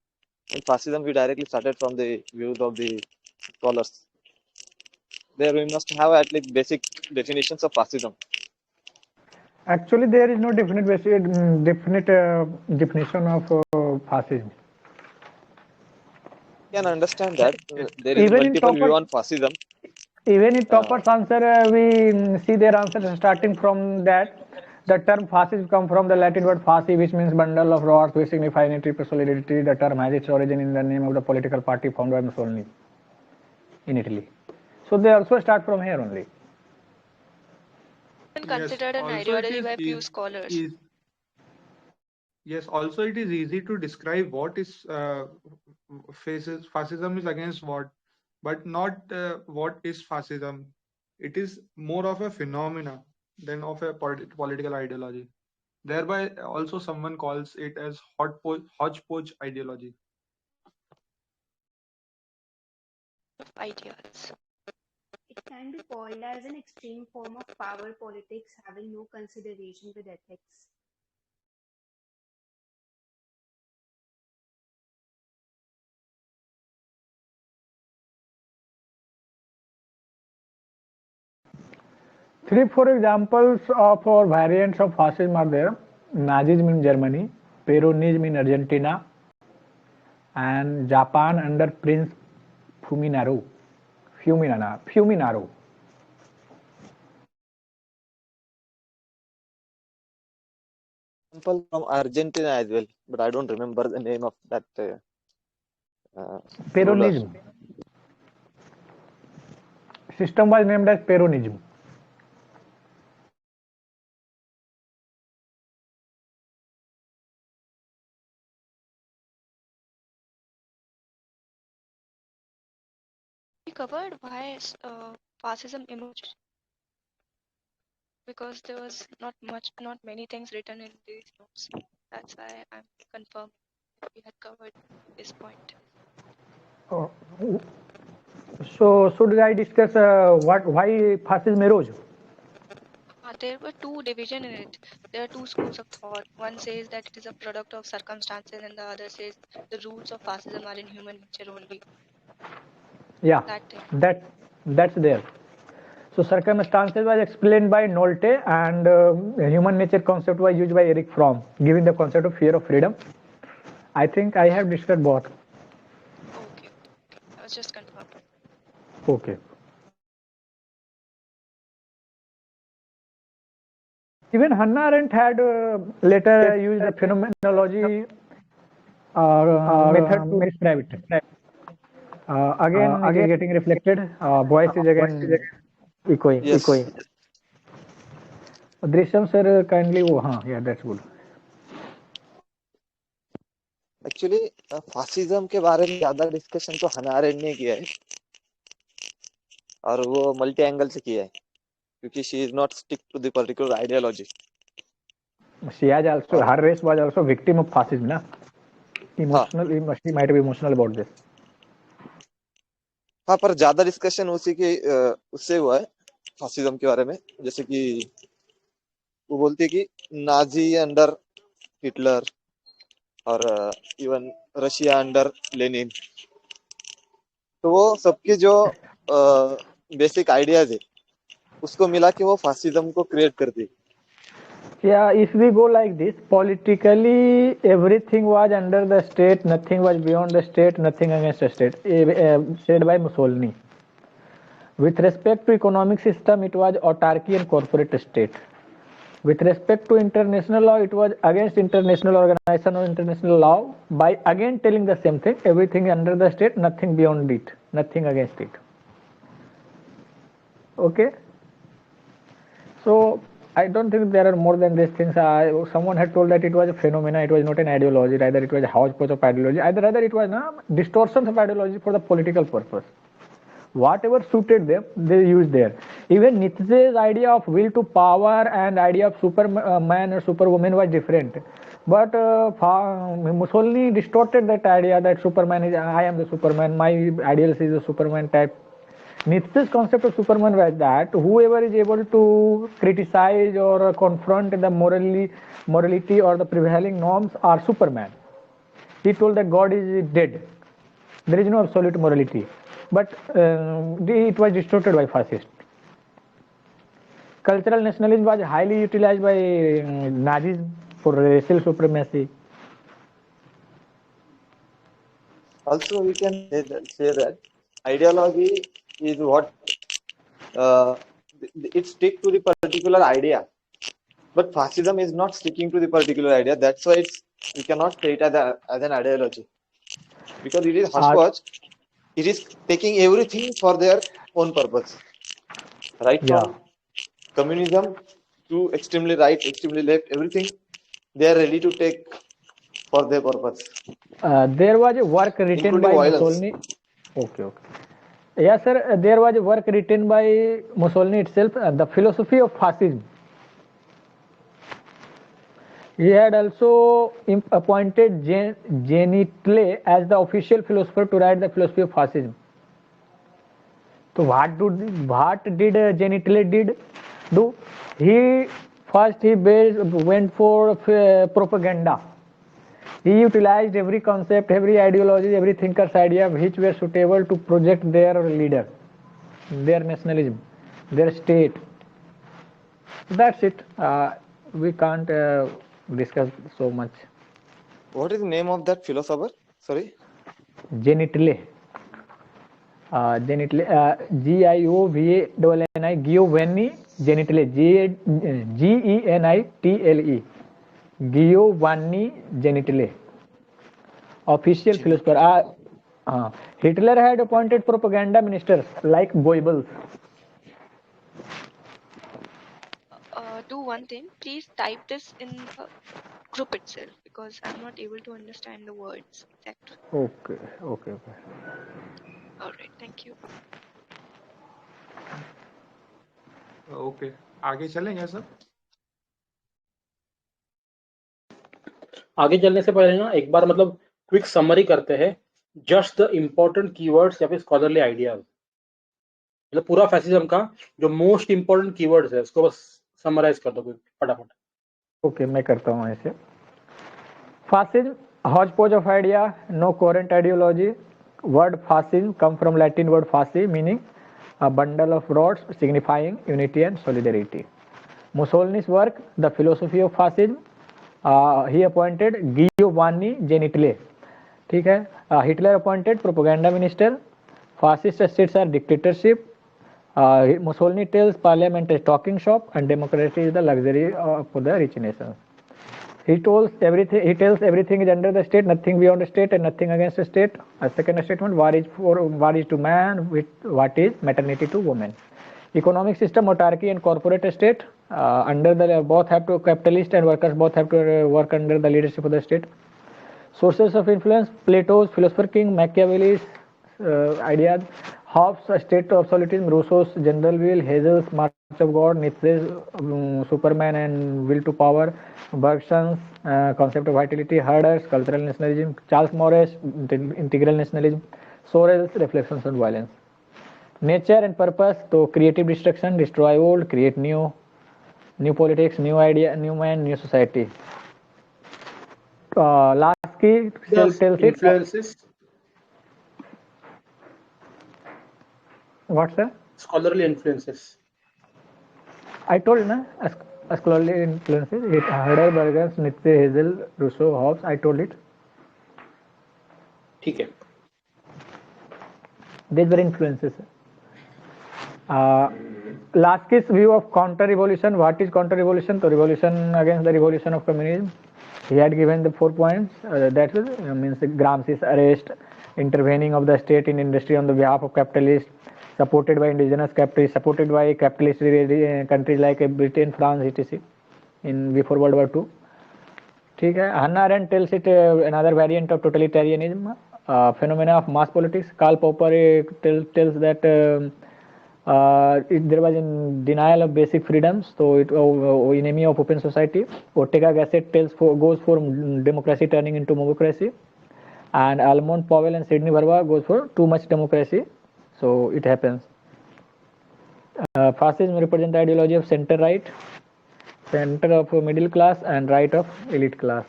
[SPEAKER 5] In fascism, we directly started from the views of the scholars. There we must have at least basic definitions of fascism.
[SPEAKER 3] Actually, there is no definite definition of fascism.
[SPEAKER 5] You can understand that there is
[SPEAKER 3] Even in
[SPEAKER 5] multiple view
[SPEAKER 3] Topper's,
[SPEAKER 5] on fascism.
[SPEAKER 3] even in Topper's answer, we see their answer starting from that. The term fascism comes from the Latin word fasci, which means bundle of rods, which signify unity, solidarity. The term has its origin in the name of the political party founded by Mussolini in Italy. So they also start from here only.
[SPEAKER 2] Considered an
[SPEAKER 4] also
[SPEAKER 2] ideology
[SPEAKER 4] it
[SPEAKER 2] by
[SPEAKER 4] is
[SPEAKER 2] few scholars.
[SPEAKER 4] Yes, also it is easy to describe what is fascism is against what, but not what is fascism. It is more of a phenomena than of a political ideology. Thereby, also someone calls it as hodgepodge ideology.
[SPEAKER 2] Ideas.
[SPEAKER 6] It can be called as an extreme form of power politics having no consideration with ethics.
[SPEAKER 3] Three, four examples of or variants of fascism are there. Nazism in Germany, Peronism in Argentina, and Japan under Prince Fuminaro.
[SPEAKER 5] Example from Argentina as well, but I don't remember the name of that ruler.
[SPEAKER 3] Peronism. System was named as Peronism.
[SPEAKER 2] We covered why fascism emerged, because there was not many things written in these notes. That's why I'm confirming we had covered this point.
[SPEAKER 3] So should I discuss why fascism arose?
[SPEAKER 2] There were two divisions in it. There are two schools of thought. One says that it is a product of circumstances, and the other says the roots of fascism are in human nature only.
[SPEAKER 3] Yeah,
[SPEAKER 2] That
[SPEAKER 3] that's there. So circumstances was explained by Nolte, and human nature concept was used by Erich Fromm, giving the concept of fear of freedom. I think I have discussed both.
[SPEAKER 2] Okay. I was just confirmed.
[SPEAKER 3] Okay. Even Hannah Arendt had later used the phenomenology method to describe it. Again, it is getting reflected. Voice is again echoing.
[SPEAKER 5] Yes.
[SPEAKER 3] Drishyam sir, kindly. Yeah, that's good.
[SPEAKER 5] Actually fascism के बारे में ज्यादा discussion तो हन्ना aren't ने किया है और वो मल्टी एंगल से किया है क्योंकि she is not stick to the particular ideology.
[SPEAKER 3] She has also, her race was also victim of fascism, na? Emotional, she might be emotional about this.
[SPEAKER 5] हाँ, पर ज्यादा डिस्कशन उसी के उससे हुआ है फासिज्म के बारे में, जैसे कि वो बोलती है कि नाजी अंडर हिटलर और इवन रशिया अंडर लेनिन, तो वो सबके जो बेसिक आइडियाज है उसको मिला के वो फासिज्म को क्रिएट कर दी.
[SPEAKER 3] Yeah, if we go like this, politically everything was under the state, nothing was beyond the state, nothing against the state, said by Mussolini. With respect to economic system, it was autarky and corporate state. With respect to international law, it was against international organization or international law by again telling the same thing, everything under the state, nothing beyond it, nothing against it. Okay? So, I don't think there are more than these things. Someone had told that it was a phenomena, it was not an ideology, rather it was a hodgepodge of ideology, rather it was distortions of ideology for the political purpose. Whatever suited them, they used there. Even Nietzsche's idea of will to power and idea of superman or superwoman was different. But Mussolini distorted that idea that Superman is, I am the Superman, my ideal is the Superman type. Nietzsche's concept of Superman was that whoever is able to criticize or confront the morality or the prevailing norms are Superman. He told that God is dead. There is no absolute morality. But it was distorted by fascists. Cultural nationalism was highly utilized by Nazism for racial supremacy.
[SPEAKER 5] Also, we can say that ideology is what it sticks to the particular idea, but fascism is not sticking to the particular idea. That's why we cannot say it as an ideology, because it is hodgepodge. It is taking everything for their own purpose, right? From communism to extremely right, extremely left, everything they are ready to take for their purpose.
[SPEAKER 3] There was a work written by Mussolini. Okay. Yes, sir. There was a work written by Mussolini itself, The Philosophy of Fascism. He had also appointed Genitle as the official philosopher to write the philosophy of fascism. So what did Genitle do? He went for propaganda. He utilized every concept, every ideology, every thinker's idea which were suitable to project their leader, their nationalism, their state. That's it. We can't discuss so much.
[SPEAKER 5] What is the name of that philosopher? Sorry.
[SPEAKER 3] Genitle. Genitle. Giovanni Giovanni Genitle. Genitle. Giovanni Genitle. Official philosopher. Hitler had appointed propaganda ministers like Goebbels.
[SPEAKER 2] Do one thing, please type this in the group itself, because I'm not able to understand the words exactly.
[SPEAKER 3] Okay.
[SPEAKER 2] All right, thank you.
[SPEAKER 4] Okay, आगे चलेंगे सब.
[SPEAKER 1] आगे चलने से पहले ना एक बार मतलब क्विक समरी करते हैं, जस्ट द इम्पोर्टेंट कीवर्ड्स या फिर स्कॉलरली आइडियाज. मतलब पूरा फैसिज्म का जो मोस्ट इम्पोर्टेंट कीवर्ड्स है उसको बस समराइज कर दो फटाफट.
[SPEAKER 3] ओके, मैं करता हूँ ऐसे. Fascism, hodgepodge of idea, no coherent ideology. Word fascism come from Latin word fasci, meaning a bundle of rods, signifying unity and solidarity. Mussolini's work, The Philosophy of Fascism, he appointed Giovanni Genitle. ठीक है. Hitler appointed propaganda minister. Fascist states are dictatorship. Mussolini tells parliament is talking shop and democracy is the luxury for the rich nations. He tells everything is under the state, nothing beyond the state and nothing against the state. A second statement, war is to man, what is maternity to woman. Economic system, autarky and corporate state, both have to, capitalist and workers both have to work under the leadership of the state. Sources of influence, Plato's Philosopher King, Machiavelli's ideas, Hobbes' State of Absolutism, Rousseau's General Will, Hegel's March of God, Nietzsche's Superman and Will to Power, Bergson's Concept of Vitality, Herder's Cultural Nationalism, Charles Maurras' Integral Nationalism, Sorel's Reflections on Violence. Nature and purpose, so creative destruction, destroy old, create new politics, new idea, new man, new society. Last key tells
[SPEAKER 1] influences.
[SPEAKER 3] What, sir?
[SPEAKER 1] Scholarly influences.
[SPEAKER 3] I told na scholarly influences. It Herder, Berger, Nietzsche, Hegel, Rousseau, Hobbes. I told it.
[SPEAKER 1] ठीक है.
[SPEAKER 3] These were influences. Lasky's view of counter-revolution. What is counter-revolution? So revolution against the revolution of communism. He had given the 4 points. That means Gramsci's arrest, intervening of the state in industry on the behalf of capitalists, supported by indigenous capitalists, supported by capitalist countries like Britain, France, etc. in before World War II. ठीक है. Hannah Arendt tells it another variant of totalitarianism, phenomena of mass politics. Karl Popper tells that there was in denial of basic freedoms, so it enemy of open society. Ortega Gasset goes for democracy turning into democracy, and Almond Powell and Sidney Verba goes for too much democracy, so it happens. Fascism represents the ideology of center right, center of middle class, and right of elite class.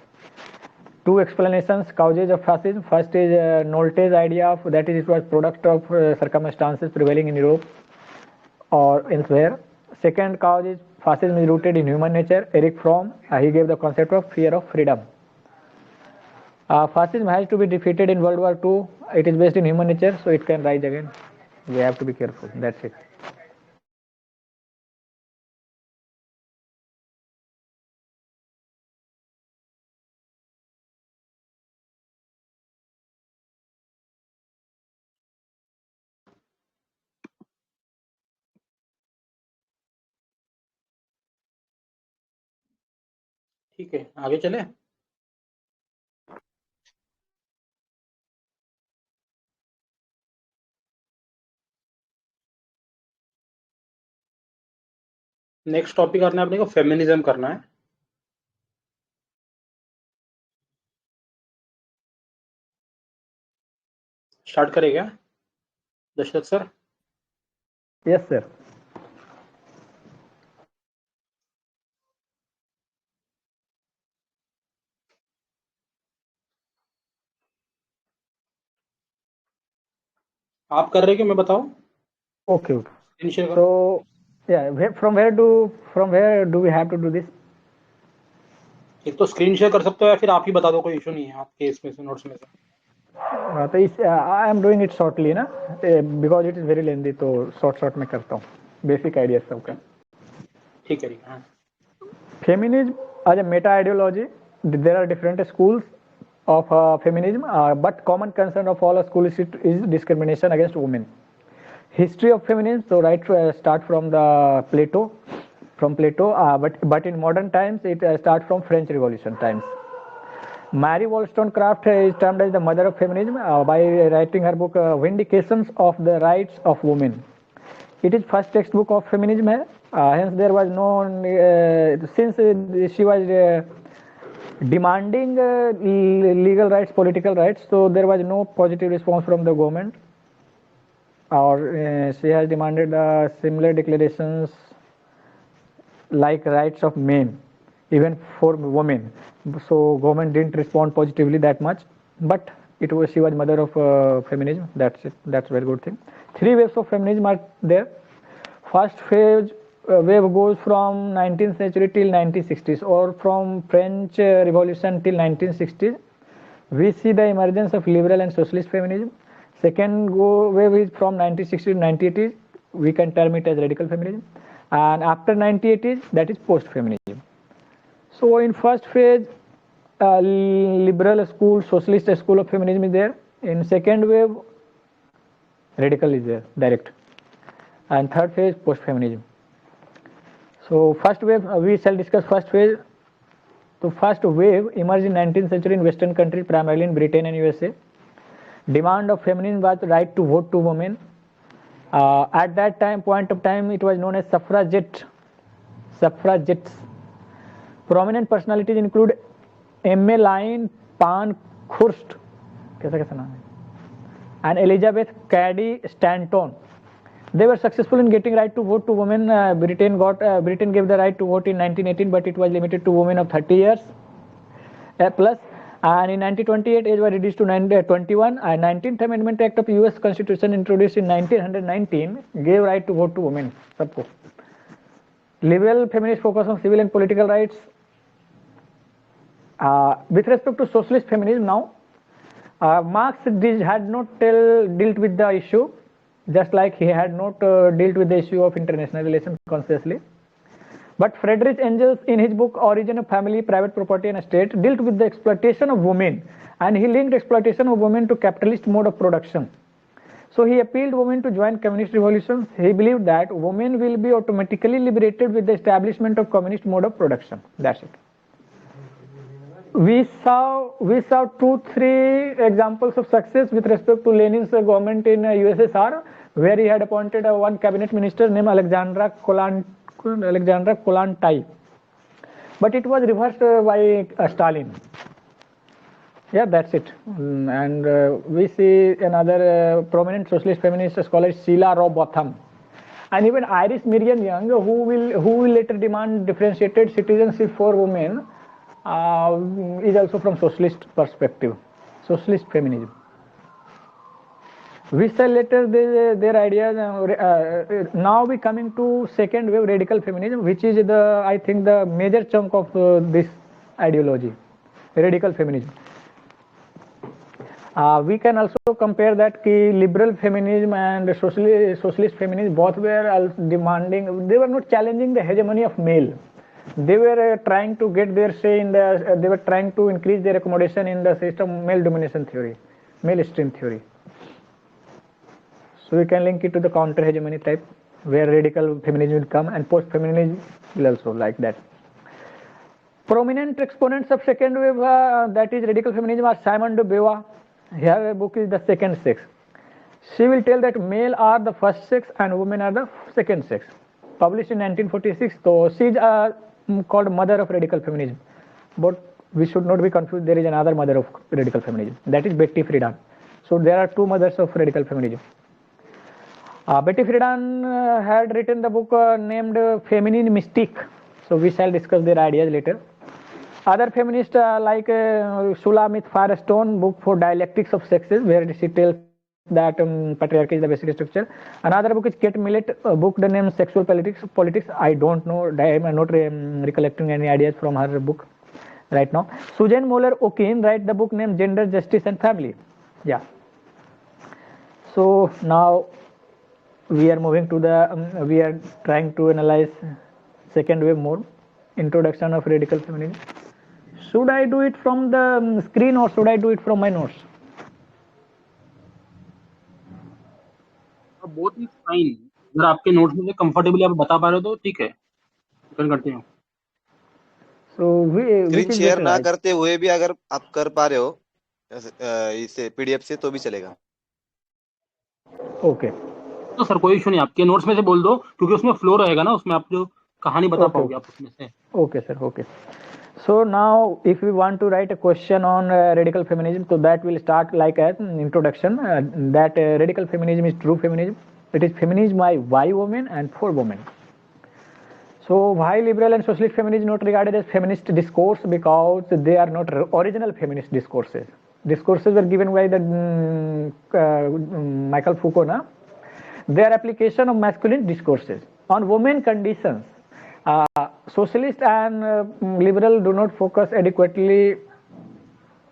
[SPEAKER 3] Two explanations, causes of fascism. First is Nolte's idea of that is it was product of circumstances prevailing in Europe or elsewhere. Second cause is fascism is rooted in human nature. Erich Fromm, he gave the concept of fear of freedom. Fascism has to be defeated in World War II. It is based in human nature, so it can rise again. We have to be careful. That's it.
[SPEAKER 1] ठीक है, आगे चले. Next topic करना है अपने को feminism करना है. स्टार्ट करें क्या दशरथ सर?
[SPEAKER 3] Yes, sir.
[SPEAKER 1] आप कर रहे हैं कि मैं बताऊं?
[SPEAKER 3] Okay.
[SPEAKER 1] Initial करो.
[SPEAKER 3] So, yeah, from where do we have to do this?
[SPEAKER 1] एक तो स्क्रीन शेयर कर सकते हो या फिर आप ही बता दो, कोई इशू नहीं है आपके इसमें से नोट्स में से.
[SPEAKER 3] तो इस I am doing it shortly ना, because it is very lengthy, तो short में करता हूँ. Basic ideas सबका.
[SPEAKER 1] ठीक है. हाँ.
[SPEAKER 3] Feminism as a meta ideology, there are different schools of feminism, but common concern of all schools is discrimination against women. History of feminism, so start from the Plato, but in modern times it starts from French Revolution times. Mary Wollstonecraft is termed as the mother of feminism by writing her book Vindications of the Rights of Women. It is first textbook of feminism, hence there was no since she was demanding legal rights, political rights, so there was no positive response from the government, or she has demanded similar declarations like rights of men, even for women. So government didn't respond positively that much, but she was mother of feminism. That's it. That's a very good thing. 3 waves of feminism are there. First wave goes from 19th century till 1960s, or from French Revolution till 1960s. We see the emergence of liberal and socialist feminism. Second wave is from 1960s to 1980s. We can term it as radical feminism. And after 1980s, that is post-feminism. So in first phase, liberal school, socialist school of feminism is there. In second wave, radical is there, direct. And third phase, post-feminism. So first wave, we shall discuss first phase. So first wave emerged in 19th century in Western countries, primarily in Britain and USA. Demand of feminism was right to vote to women. At that point of time, it was known as suffragettes. Prominent personalities include Emmeline Pankhurst, and Elizabeth Cady Stanton. They were successful in getting right to vote to women. Britain gave the right to vote in 1918, but it was limited to women of 30 years plus. And in 1928, age was reduced to 21. And 19th Amendment Act of U.S. Constitution introduced in 1919 gave right to vote to women. सबको. Liberal feminists focus on civil and political rights. With respect to socialist feminism now, Marx had not dealt with the issue, just like he had not dealt with the issue of international relations consciously. But Friedrich Engels, in his book Origin of Family, Private Property and State, dealt with the exploitation of women, and he linked exploitation of women to capitalist mode of production. So he appealed women to join communist revolutions. He believed that women will be automatically liberated with the establishment of communist mode of production. That's it. We saw 2-3 examples of success with respect to Lenin's government in USSR, where he had appointed one cabinet minister named Alexandra Kollontai. But it was reversed by Stalin. Yeah, that's it. And we see another prominent socialist feminist scholar, Sheila Rowbotham, and even Iris Miriam Young, who will later demand differentiated citizenship for women, is also from socialist perspective, socialist feminism. We saw later their ideas. Now we coming to second wave radical feminism, which is I think the major chunk of this ideology, radical feminism. We can also compare that liberal feminism and socialist feminism both were demanding. They were not challenging the hegemony of male. They were trying to get their say in the. They were trying to increase their accommodation in the system male domination theory, male stream theory. So we can link it to the counter hegemony type, where radical feminism will come, and post feminism will also like that. Prominent exponents of second wave, that is radical feminism, are Simone de Beauvoir. Her book is The Second Sex. She will tell that male are the first sex and women are the second sex. Published in 1946, so she is called mother of radical feminism. But we should not be confused. There is another mother of radical feminism. That is Betty Friedan. So there are two mothers of radical feminism. Betty Friedan had written the book named Feminine Mystique. So we shall discuss their ideas later. Other feminists like Shulamit Firestone, book for Dialectics of Sexes, where she tells that patriarchy is the basic structure. Another book is Kate Millett, a book the name Sexual Politics. I don't know, I am not recollecting any ideas from her book right now. Susan Moller O'Keefe write the book named Gender, Justice and Family. Yeah. So now we are moving to we are trying to analyze second wave more. Introduction of radical feminism. Should I do it from the screen or should I do it from my notes?
[SPEAKER 1] Both is fine. अगर आपके notes में comfortably आप बता पा रहे हो तो ठीक है, करते हैं.
[SPEAKER 3] So
[SPEAKER 5] स्क्रीन शेयर ना करते हुए भी अगर आप कर पा रहे हो इसे पीडीएफ से तो भी चलेगा.
[SPEAKER 3] ओके.
[SPEAKER 1] तो सर कोई इशू नहीं, आपके नोट्स में से बोल दो, क्योंकि उसमें फ्लो रहेगा ना, उसमें आप जो कहानी बता पाओगे आप उसमें से.
[SPEAKER 3] Okay sir, okay. So now if we want to write a question on radical feminism, so that will start like an introduction that radical feminism is true feminism. It is feminism by women and for women. So why liberal and socialist feminism not regarded as feminist discourse? Because they are not original feminist discourses. Discourses were given by the Michael Foucault. Na? They are application of masculine discourses on women conditions. Socialist and liberal do not adequately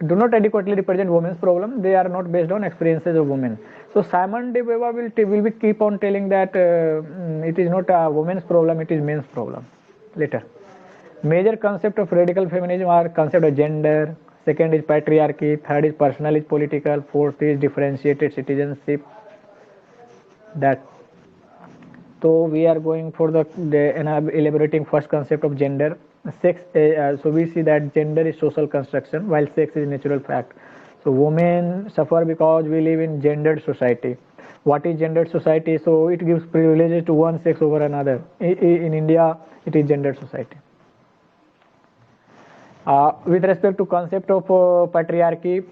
[SPEAKER 3] represent women's problem. They are not based on experiences of women. So Simone de Beauvoir will keep on telling that it is not a women's problem, it is men's problem. Later, major concept of radical feminism are concept of gender. Second is patriarchy. Third is personal is political. Fourth is differentiated citizenship. That. So we are going for the elaborating first concept of gender. Sex. So we see that gender is social construction, while sex is natural fact. So women suffer because we live in gendered society. What is gendered society? So it gives privileges to one sex over another. In India, it is gendered society. With respect to concept of patriarchy,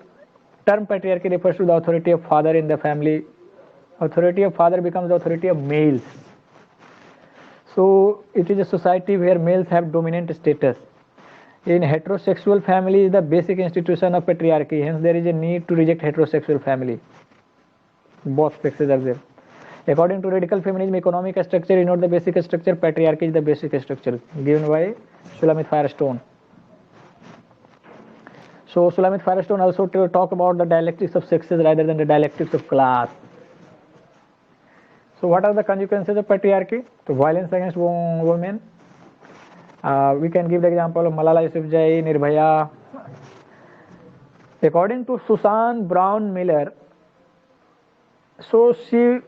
[SPEAKER 3] term patriarchy refers to the authority of father in the family. Authority of father becomes the authority of males. So it is a society where males have dominant status. In heterosexual family is the basic institution of patriarchy. Hence there is a need to reject heterosexual family. Both sexes are there. According to radical feminism, economic structure is not the basic structure, patriarchy is the basic structure, given by Shulamit Firestone. So Shulamit Firestone also talk about the dialectics of sexes rather than the dialectics of class. So what are the consequences of patriarchy? So violence against women. We can give the example of Malala Yousafzai, Nirbhaya. According to Susan Brown Miller, so she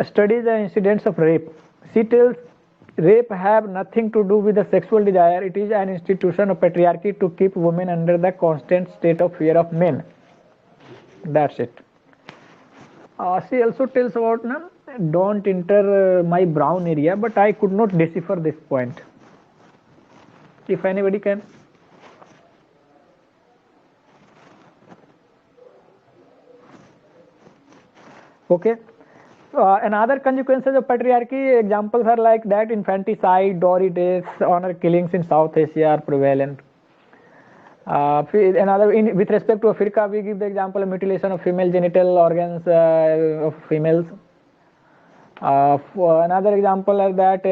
[SPEAKER 3] studies the incidents of rape. She tells rape have nothing to do with the sexual desire. It is an institution of patriarchy to keep women under the constant state of fear of men. That's it. She also tells about don't enter my brown area, but I could not decipher this point. If anybody can. Okay. Another consequences of patriarchy examples are like that infanticide, dowry deaths, honor killings in South Asia are prevalent. With respect to Africa, we give the example of mutilation of female genital organs of females. Another example is that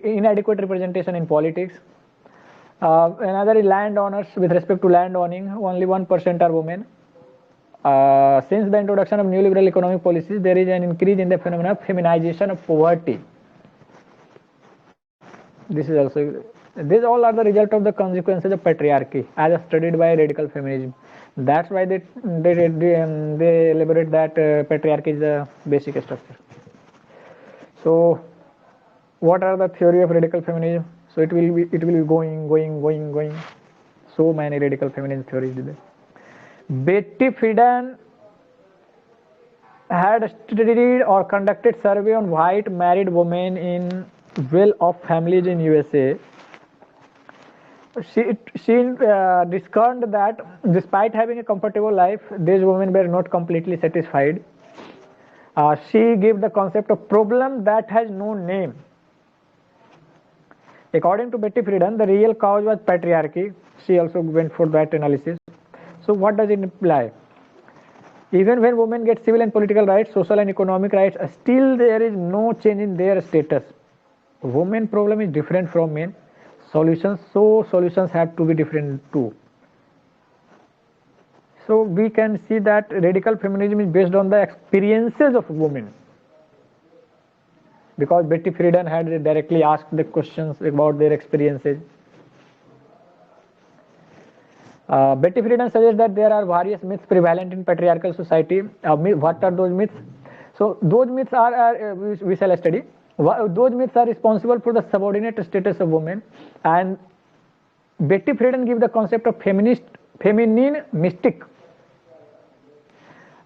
[SPEAKER 3] inadequate representation in politics. Another is landowners. With respect to land owning, only 1% are women. Since the introduction of neoliberal economic policies, there is an increase in the phenomenon of feminization of poverty. These all are the result of the consequences of patriarchy, as studied by radical feminism. That's why they elaborate that patriarchy is the basic structure. So, what are the theory of radical feminism? So it will be going. So many radical feminism theories there. Betty Friedan had studied or conducted survey on white married women in well-off families in USA. She discovered that despite having a comfortable life, these women were not completely satisfied. She gave the concept of problem that has no name. According to Betty Friedan, the real cause was patriarchy. She also went for that analysis. So what does it imply? Even when women get civil and political rights, social and economic rights, still there is no change in their status. Women problem is different from men. Solutions have to be different too. So we can see that radical feminism is based on the experiences of women. Because Betty Friedan had directly asked the questions about their experiences. Betty Friedan suggests that there are various myths prevalent in patriarchal society. What are those myths? So those myths are we shall study. Those myths are responsible for the subordinate status of women, and Betty Friedan gives the concept of feminine mystic.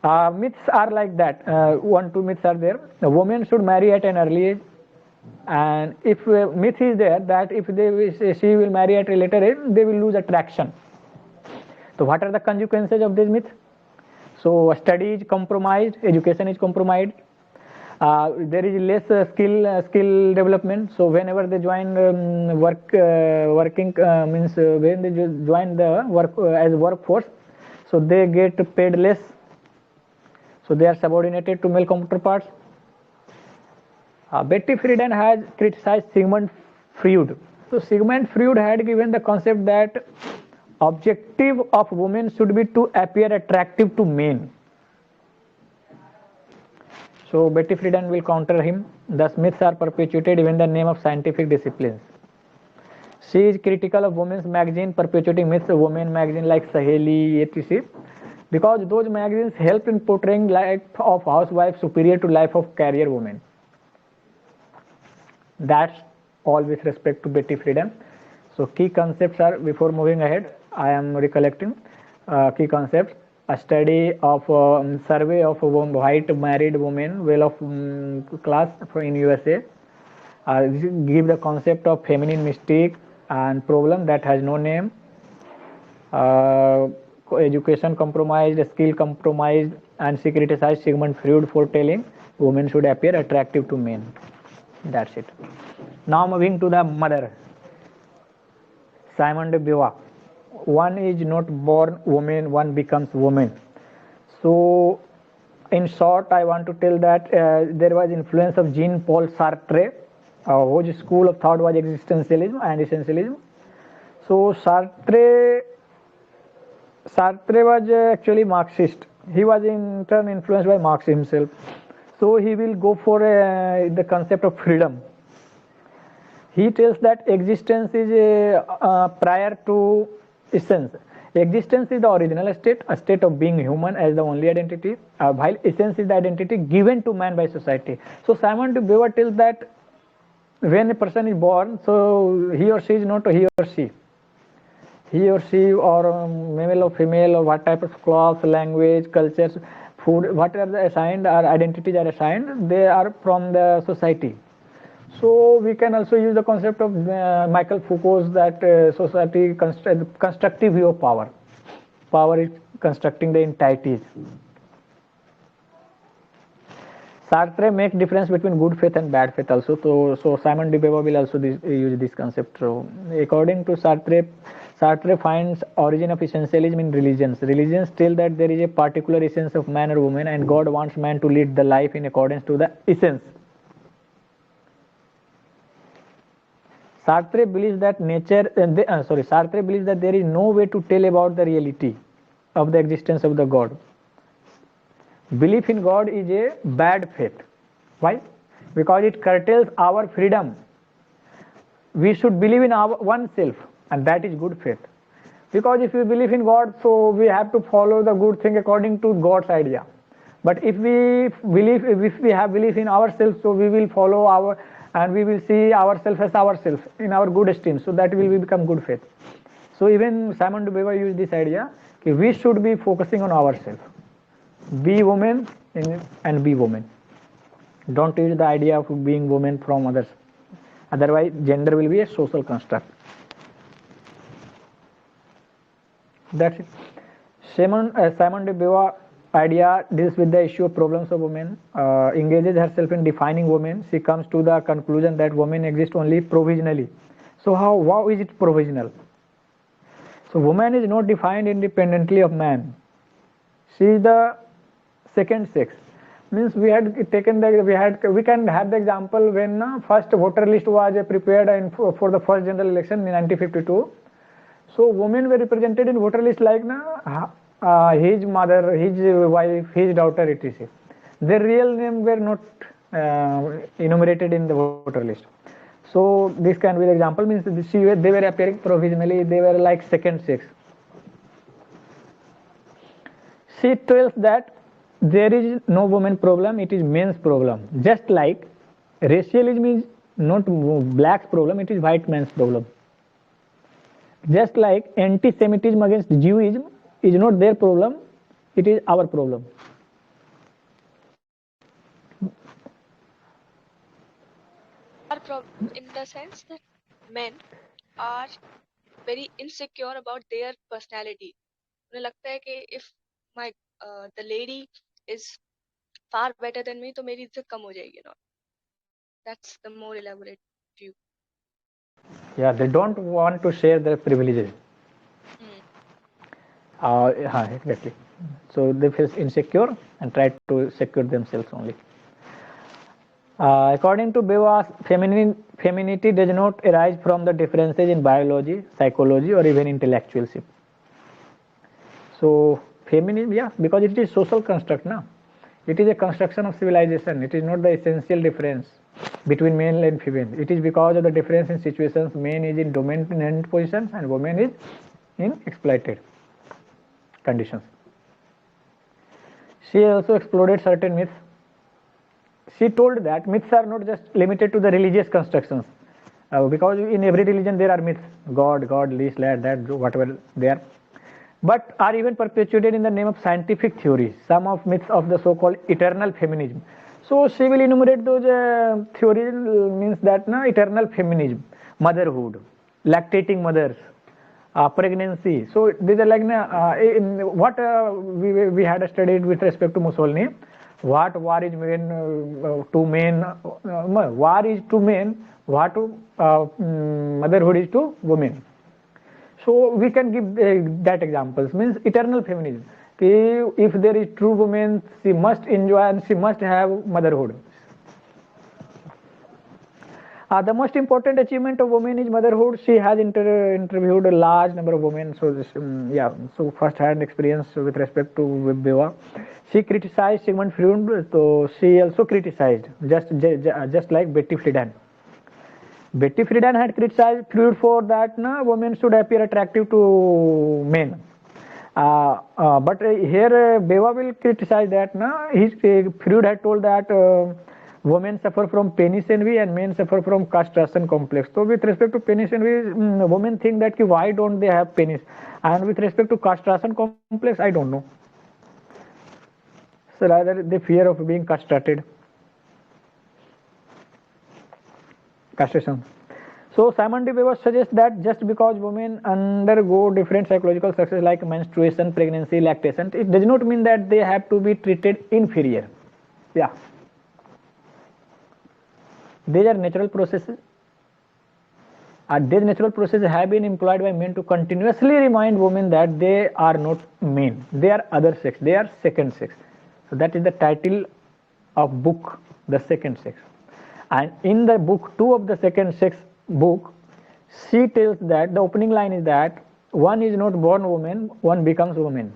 [SPEAKER 3] Myths are like that. 2 myths are there. The woman should marry at an early age, and if myth is there that if she will marry at a later age, they will lose attraction. So what are the consequences of this myth? So study is compromised, education is compromised. There is less skill development. So whenever they join working means when they join the work as workforce, so they get paid less. So they are subordinated to male counterparts. Betty Friedan has criticized Sigmund Freud. So Sigmund Freud had given the concept that objective of women should be to appear attractive to men. So Betty Friedan will counter him. Thus myths are perpetuated even in the name of scientific disciplines. She is critical of women's magazine, perpetuating myths of women magazine like Saheli, etc. Because those magazines help in portraying life of housewife superior to life of career women. That's all with respect to Betty Friedan. So key concepts are, before moving ahead, I am recollecting key concepts. A study of survey of white married women, well-off class in USA. Give the concept of feminine mystique and problem that has no name. Education compromised, skill compromised, and she criticized Sigmund Freud for telling women should appear attractive to men. That's it. Now moving to the mother, Simone de Beauvoir. One is not born woman, one becomes woman. So in short, I want to tell that there was influence of Jean-Paul Sartre, whose school of thought was existentialism and essentialism. So Sartre was actually Marxist. He was in turn influenced by Marx himself. So he will go for the concept of freedom. He tells that existence is prior to essence. Existence is the original state, a state of being human as the only identity, while essence is the identity given to man by society. So Simon de Beauvoir tells that when a person is born, so he or she is not he or she. He or she, or male or female, or what type of clothes, language, cultures, food, whatever assigned or identities are assigned, they are from the society. So we can also use the concept of Michael Foucault's that society constructive view of power. Power is constructing the entities. Sartre make difference between good faith and bad faith also. So Simon de Beauvoir will also use this concept. So according to Sartre finds origin of essentialism in religions. Religions tell that there is a particular essence of man or woman, and God wants man to lead the life in accordance to the essence. Sartre believes that Sartre believes that there is no way to tell about the reality of the existence of the God. Belief in God is a bad faith. Why? Because it curtails our freedom. We should believe in our oneself, and that is good faith. Because if we believe in God, so we have to follow the good thing according to God's idea. But if we have belief in ourselves, so we will follow and we will see ourselves as ourselves in our good esteem. So that will become good faith. So even Simon de Beauvoir used this idea that we should be focusing on ourselves. Be woman and be woman. Don't use the idea of being woman from others. Otherwise, gender will be a social construct. That's it. Simon de Beauvoir idea deals with the issue of problems of women, engages herself in defining women. She comes to the conclusion that women exist only provisionally. So how is it provisional? So woman is not defined independently of man. She is the second sex. Means we can have the example when first voter list was prepared for the first general election in 1952. So women were represented in voter list like his mother, his wife, his daughter, etc. Their real name were not enumerated in the voter list. So this can be the example. Means they were appearing provisionally. They were like second sex. She tells that there is no woman problem, it is men's problem. Just like racialism is not black's problem, it is white man's problem. Just like anti-Semitism against Jewism is not their problem, it is our problem.
[SPEAKER 2] Our problem in the sense that men are very insecure about their personality. उन्हें लगता है कि if the lady is far better than me, तो मेरी इज्जत कम हो जाएगी ना. That's the more elaborate view.
[SPEAKER 3] Yeah, they don't want to share their privileges. Exactly. So they feel insecure and try to secure themselves only. According to Beauvoir, femininity does not arise from the differences in biology, psychology, or even intellectualship. So feminism, because it is social construct, na? It is a construction of civilization. It is not the essential difference between male and female. It is because of the difference in situations. Man is in dominant positions and woman is in exploited conditions. She also explored certain myths. She told that myths are not just limited to the religious constructions, because in every religion there are myths, God, this, that, whatever they are, but are even perpetuated in the name of scientific theories. Some of myths of the so-called eternal feminism. So she will enumerate those theories, means that eternal feminism, motherhood, lactating mothers, pregnancy. So these are like what we had studied with respect to Mussolini. What war is to men, war is to men, what motherhood is to women. So we can give that examples. Means eternal feminism. if there is true woman, she must enjoy and she must have motherhood. The most important achievement of women is motherhood. She has interviewed a large number of women. So this, so first-hand experience with respect to Beva. She criticized Sigmund Freud. So she also criticized, just like Betty Friedan. Betty Friedan had criticized Freud for that women should appear attractive to men. But here Beva will criticize that Freud had told that women suffer from penis envy and men suffer from castration complex. So with respect to penis envy, women think that why don't they have penis, and with respect to castration complex, I don't know. So rather the fear of being castrated. Castration. So Simon de Beauvoir suggests that just because women undergo different psychological success like menstruation, pregnancy, lactation, it does not mean that they have to be treated inferior. Yeah. These are natural processes. These natural processes have been employed by men to continuously remind women that they are not men. They are other sex. They are second sex. So that is the title of book, The Second Sex. And in the book 2 of the Second Sex book, she tells that the opening line is that one is not born woman, one becomes woman.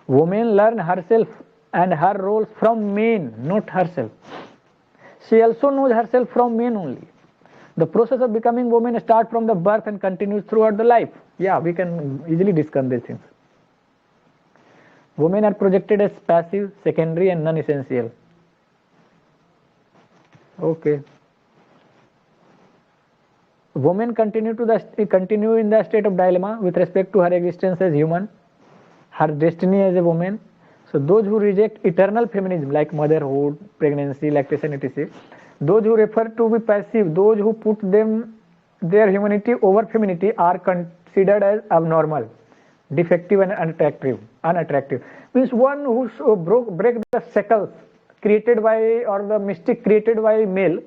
[SPEAKER 3] Woman learn herself and her roles from men, not herself. She also knows herself from men only. The process of becoming woman starts from the birth and continues throughout the life. Yeah, we can easily discuss these things. Women are projected as passive, secondary and non-essential. Okay. Women continue in the state of dilemma with respect to her existence as human, her destiny as a woman. So those who reject eternal feminism like motherhood, pregnancy, lactation, etc., those who refer to be passive, those who put their humanity over femininity are considered as abnormal, defective and unattractive. Means one who break the shackles created by, or the mystic created by male,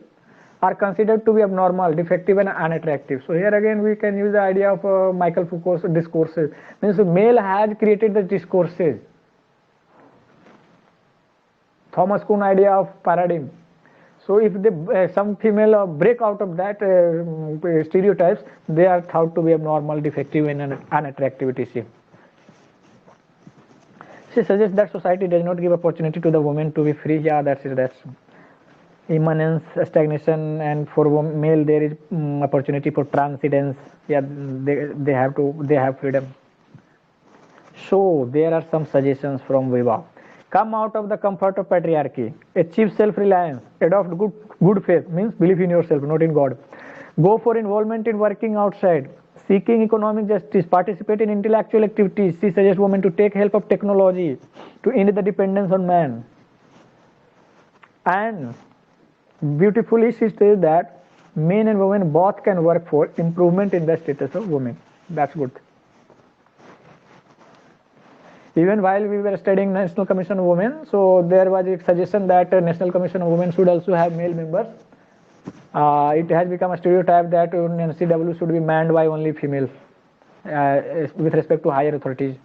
[SPEAKER 3] are considered to be abnormal, defective and unattractive. So here again we can use the idea of Michael Foucault's discourses. Means male has created the discourses. Thomas Kuhn idea of paradigm. So if some female break out of that stereotypes, they are thought to be abnormal, defective and unattractive, etc. She suggests that society does not give opportunity to the woman to be free. Yeah, that's immanence, stagnation, and for male there is opportunity for transcendence. Yeah, they have freedom. So there are some suggestions from Viva. Come out of the comfort of patriarchy, achieve self-reliance, adopt good faith, means believe in yourself, not in God. Go for involvement in working outside, seeking economic justice, participate in intellectual activities. She suggests women to take help of technology to end the dependence on man. And beautifully she says that men and women both can work for improvement in the status of women. That's good. Even while we were studying National Commission of Women, so there was a suggestion that National Commission of Women should also have male members. It has become a stereotype that NCW should be manned by only females with respect to higher authorities.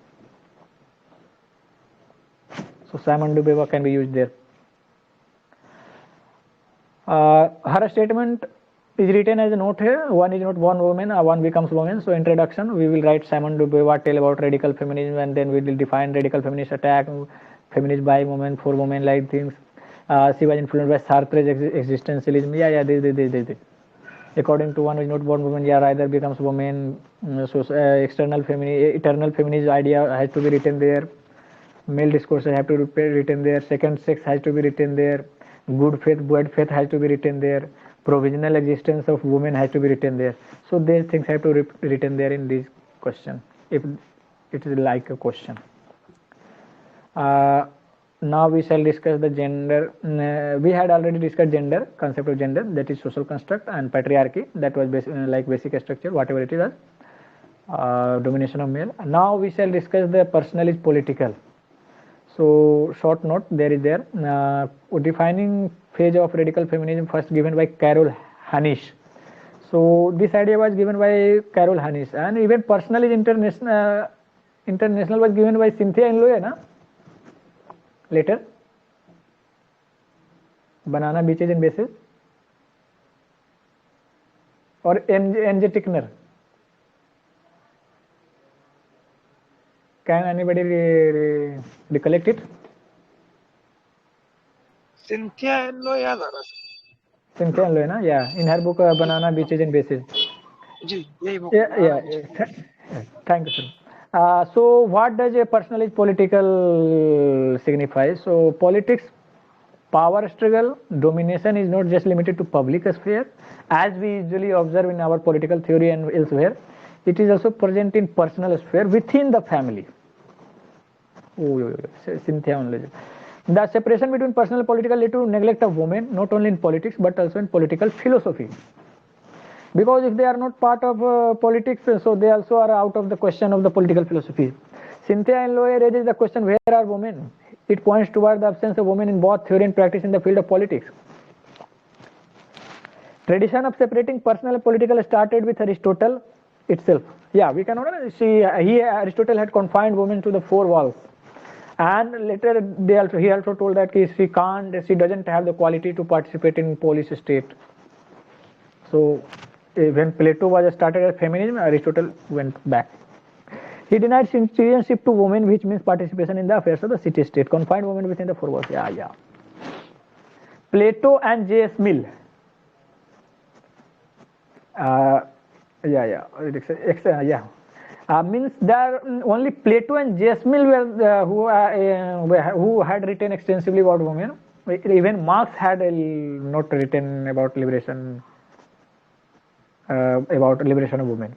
[SPEAKER 3] So Simon de Beauvoir can be used there. Her statement is written as a note here. One is not born woman, one becomes woman. So introduction, we will write Simon de Beauvoir tell about radical feminism, and then we will define radical feminist attack, feminist by women, for women like things. She was influenced by Sartre's existentialism. This. According to one who is not born woman, either becomes woman. So eternal feminist idea has to be written there. Male discourses have to be written there. Second sex has to be written there. Good faith, bad faith has to be written there. Provisional existence of women has to be written there. So these things have to be written there in this question, if it is like a question. Now we shall discuss the gender. We had already discussed gender, concept of gender, that is social construct, and patriarchy, that was like basic structure, whatever it is, domination of male. Now we shall discuss the personal is political. So short note there is there. Defining phase of radical feminism first given by Carol Hanisch. So this idea was given by Carol Hanisch, and even personal is International was given by Cynthia and Loya, na? Later. Banana beaches and bases. Or N.J. Tickner. Can anybody recollect it?
[SPEAKER 7] Cynthia and Loya याद आ रहा
[SPEAKER 3] Cynthia and Loya, na? Yeah. In her book, Banana Beaches and Bases.
[SPEAKER 7] जी यही book
[SPEAKER 3] Yeah. Thank you, sir. So, what does a personalized political signify? So, politics, power struggle, domination is not just limited to public sphere, as we usually observe in our political theory and elsewhere. It is also present in personal sphere within the family. Cynthia only. The separation between personal and political led to neglect of women, not only in politics but also in political philosophy. Because if they are not part of politics, so they also are out of the question of the political philosophy. Cynthia and Loya raises the question, where are women? It points toward the absence of women in both theory and practice in the field of politics. Tradition of separating personal and political started with Aristotle itself. Yeah, we cannot see. Aristotle had confined women to the four walls, and later he also told that she doesn't have the quality to participate in police state. So when Plato was started as feminism, Aristotle went back. He denied citizenship to women, which means participation in the affairs of the city-state. Confined women within the four walls. Yeah. Plato and J.S. Mill. Means there only Plato and J.S. Mill were who had written extensively about women. Even Marx had not written about liberation of women.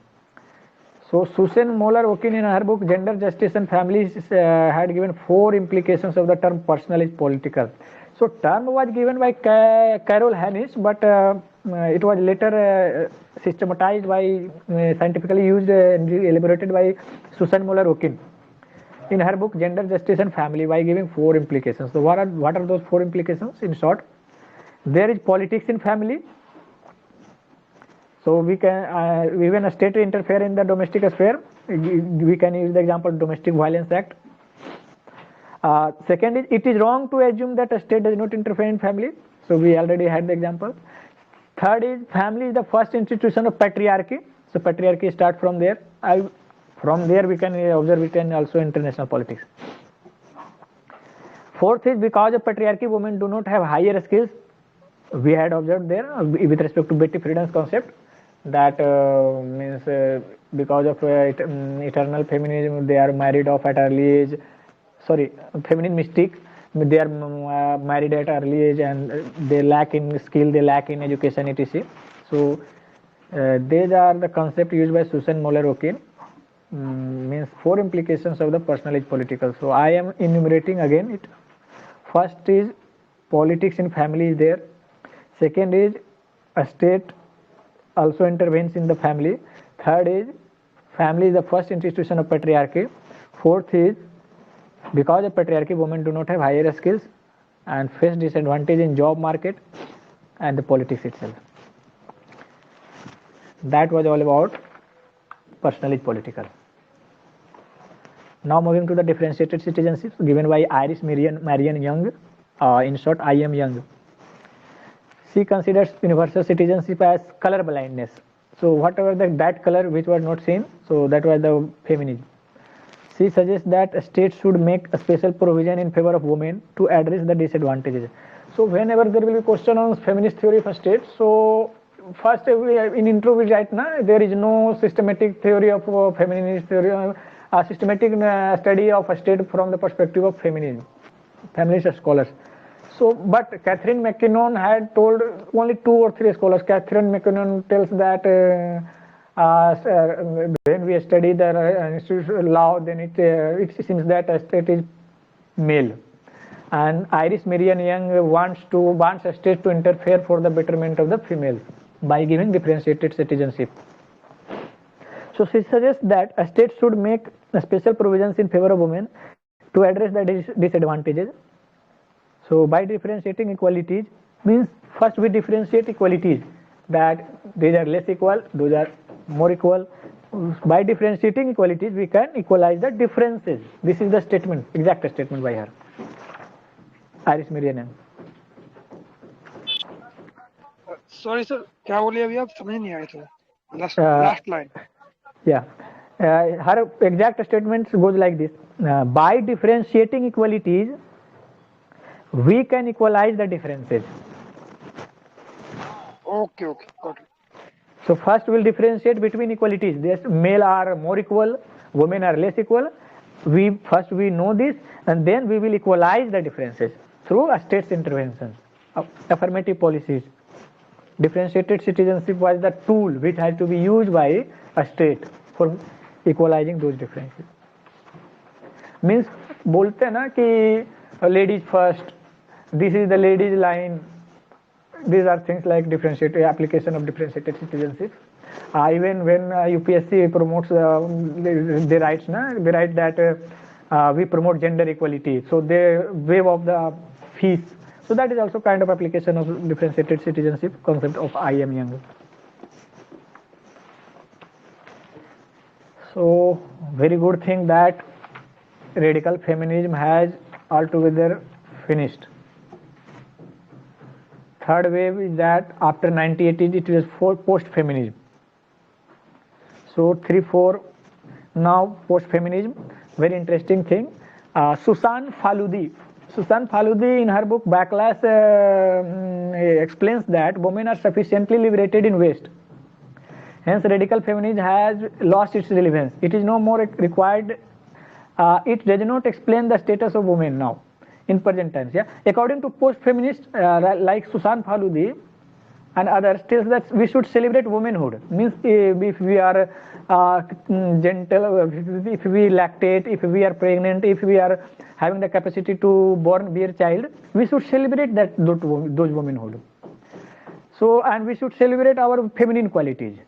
[SPEAKER 3] So Susan Moller-Okin in her book Gender, Justice and Families had given 4 implications of the term personal is political. So term was given by Carol Hannis, but it was later systematized by scientifically used and elaborated by Susan Moller-Okin in her book Gender, Justice and Family by giving 4 implications. So what are those 4 implications? In short, there is politics in family. So we can even a state interfere in the domestic sphere. We can use the example of Domestic Violence Act. Second is, it is wrong to assume that a state does not interfere in family. So we already had the example. Third is, family is the first institution of patriarchy. So patriarchy starts from there. From there we can observe it in also international politics. Fourth is, because of patriarchy, women do not have higher skills. We had observed there with respect to Betty Friedan's concept that means because of eternal feminism, they are married off at early age. Sorry, feminine mystique. They are married at early age and they lack in skill, they lack in education, etc. So these are the concept used by Susan Moller-Okin. Means 4 implications of the personal is political. So I am enumerating again it. First is politics in family is there. Second is a state also intervenes in the family. Third is family is the first institution of patriarchy. Fourth is because of patriarchy, women do not have higher skills and face disadvantage in job market and the politics itself. That was all about personal is political. Now moving to the differentiated citizenships given by Iris Marion Young. In short, I am Young. She considers universal citizenship as color blindness. So whatever that color which was not seen, so that was the feminism. She suggests that a state should make a special provision in favor of women to address the disadvantages. So whenever there will be question on feminist theory of a state, so first in intro we write there is no systematic theory of feminist theory, a systematic study of a state from the perspective of feminism, feminist scholars. So, but Catherine McKinnon had told only 2 or 3 scholars. Catherine McKinnon tells that when we study the institutional law, then it seems that a state is male. And Iris Marion Young wants a state to interfere for the betterment of the female by giving differentiated citizenship. So she suggests that a state should make special provisions in favor of women to address the disadvantages. So by differentiating equalities means first we differentiate equalities that these are less equal, those are more equal, By differentiating equalities, we can equalize the differences. This is the statement, exact statement by her, Iris Merian.
[SPEAKER 7] Sorry sir, क्या बोलिए अभी आप? समझ नहीं आए थे last line.
[SPEAKER 3] Yeah. Her exact statement goes like this. By differentiating equalities, we can equalize the differences.
[SPEAKER 7] Okay, got it.
[SPEAKER 3] So first we'll differentiate between equalities. Yes, male are more equal, women are less equal. First we know this, and then we will equalize the differences through a state's interventions, affirmative policies. Differentiated citizenship was the tool which had to be used by a state for equalizing those differences. Means बोलते हैं ना कि ladies first, this is the ladies line. These are things like differentiated application of differentiated citizenship. Even when UPSC promotes they write that we promote gender equality, so they waive off the fees. So that is also kind of application of differentiated citizenship concept of I.M. Young. So very good thing that radical feminism has altogether finished. Third wave is that after 1980s it was post-feminism. So 3-4 now post-feminism. Very interesting thing. Susan Faludi in her book Backlash explains that women are sufficiently liberated in West. Hence radical feminism has lost its relevance. It is no more required. It does not explain the status of women now in present times. Yeah, according to post-feminists like Susan Faludi and others, tells that we should celebrate womanhood. Means if we are gentle, if we lactate, if we are pregnant, if we are having the capacity to bear child, we should celebrate those womanhood. So, and we should celebrate our feminine qualities.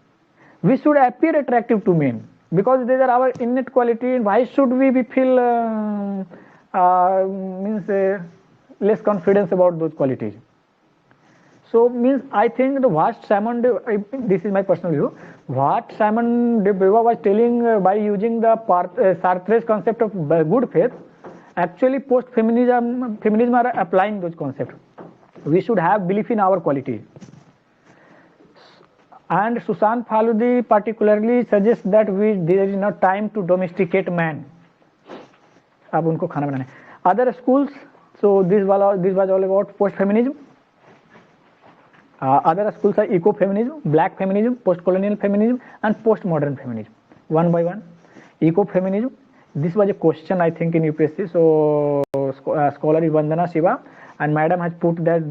[SPEAKER 3] We should appear attractive to men because these are our innate quality. Why should we feel less confidence about those qualities? So means I think what Simon this is my personal view. What Simon de Beauvoir was telling by using the Sartre's concept of good faith, actually post-feminism are applying those concepts. We should have belief in our qualities. And Susan Faludi particularly suggests that there is not time to domesticate man. अब उनको खाना बनाना है. Other schools, so this was all about post-feminism. Other schools are eco-feminism, black feminism, post-colonial feminism, and post-modern feminism. One by one. Eco-feminism. This was a question I think in UPSC. So scholar is Vandana Shiva, and madam has put that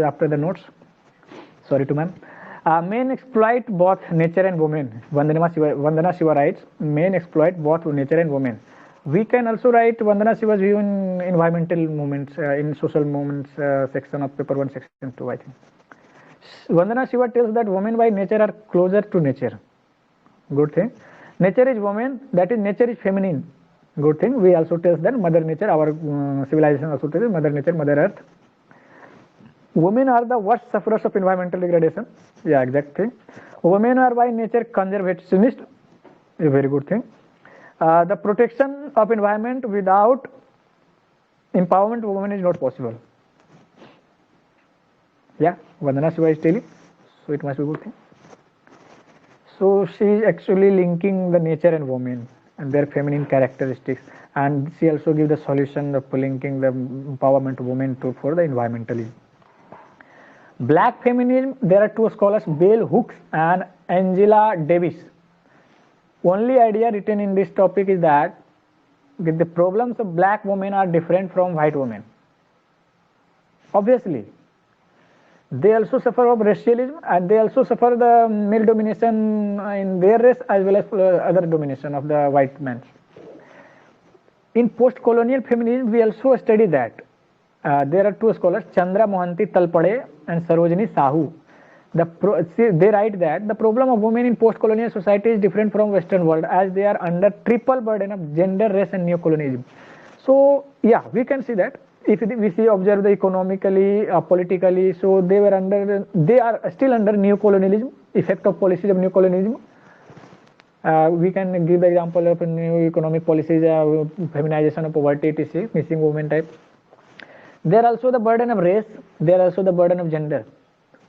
[SPEAKER 3] after the notes. Sorry to ma'am. Men exploit both nature and women. Vandana Shiva writes, men exploit both nature and women. We can also write Vandana Shiva's view in environmental movements, in social movements section of paper 1, section 2, I think. Vandana Shiva tells that women by nature are closer to nature. Good thing. Nature is woman, that is nature is feminine. Good thing. We also tells that Mother Nature, our civilization also tells Mother Nature, Mother Earth. Women are the worst sufferers of environmental degradation. Yeah, exact thing. Women are by nature conservationist. A very good thing. The protection of environment without empowerment of women is not possible. Yeah, Vandana Shiva is telling, so it must be a good thing. So she is actually linking the nature and women and their feminine characteristics, and she also gives the solution of linking the empowerment of women for the environmentalism. Black feminism, there are two scholars, Bell Hooks and Angela Davis. Only idea written in this topic is that the problems of black women are different from white women. Obviously, they also suffer of racialism, and they also suffer the male domination in their race as well as other domination of the white men. In post-colonial feminism, we also study that. There are two scholars, Chandra Mohanty Talpade and Sarojini Sahu. They write that the problem of women in post-colonial society is different from Western world, as they are under triple burden of gender, race and neocolonialism. So yeah, we can see that if we observe the economically, politically, so they are still under neocolonialism, effect of policies of neocolonialism. We can give the example of new economic policies, feminization of poverty, etc., missing women type. There also the burden of race, there also the burden of gender.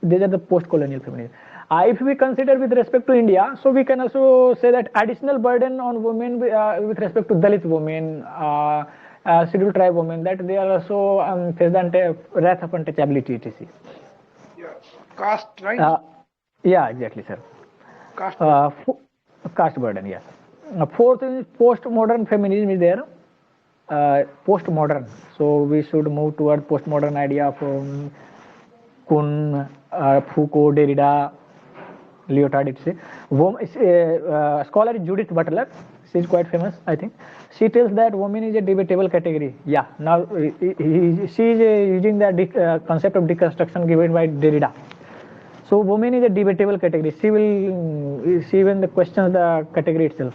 [SPEAKER 3] These are the post-colonial feminism. If we consider with respect to India, so we can also say that additional burden on women with respect to Dalit women, scheduled tribe women, that they are also face the wrath of untouchability, etc.
[SPEAKER 7] Yeah. Caste, right?
[SPEAKER 3] Yeah, exactly, sir.
[SPEAKER 7] Caste.
[SPEAKER 3] Caste burden, yes. Fourth is postmodern feminism is there. Postmodern. So we should move toward postmodern idea of Kuhn, Foucault, Derrida, Lyotard, etc. Scholar Judith Butler, she is quite famous, I think. She tells that woman is a debatable category. Yeah, now she is using the concept of deconstruction given by Derrida. So woman is a debatable category. She will question the category itself.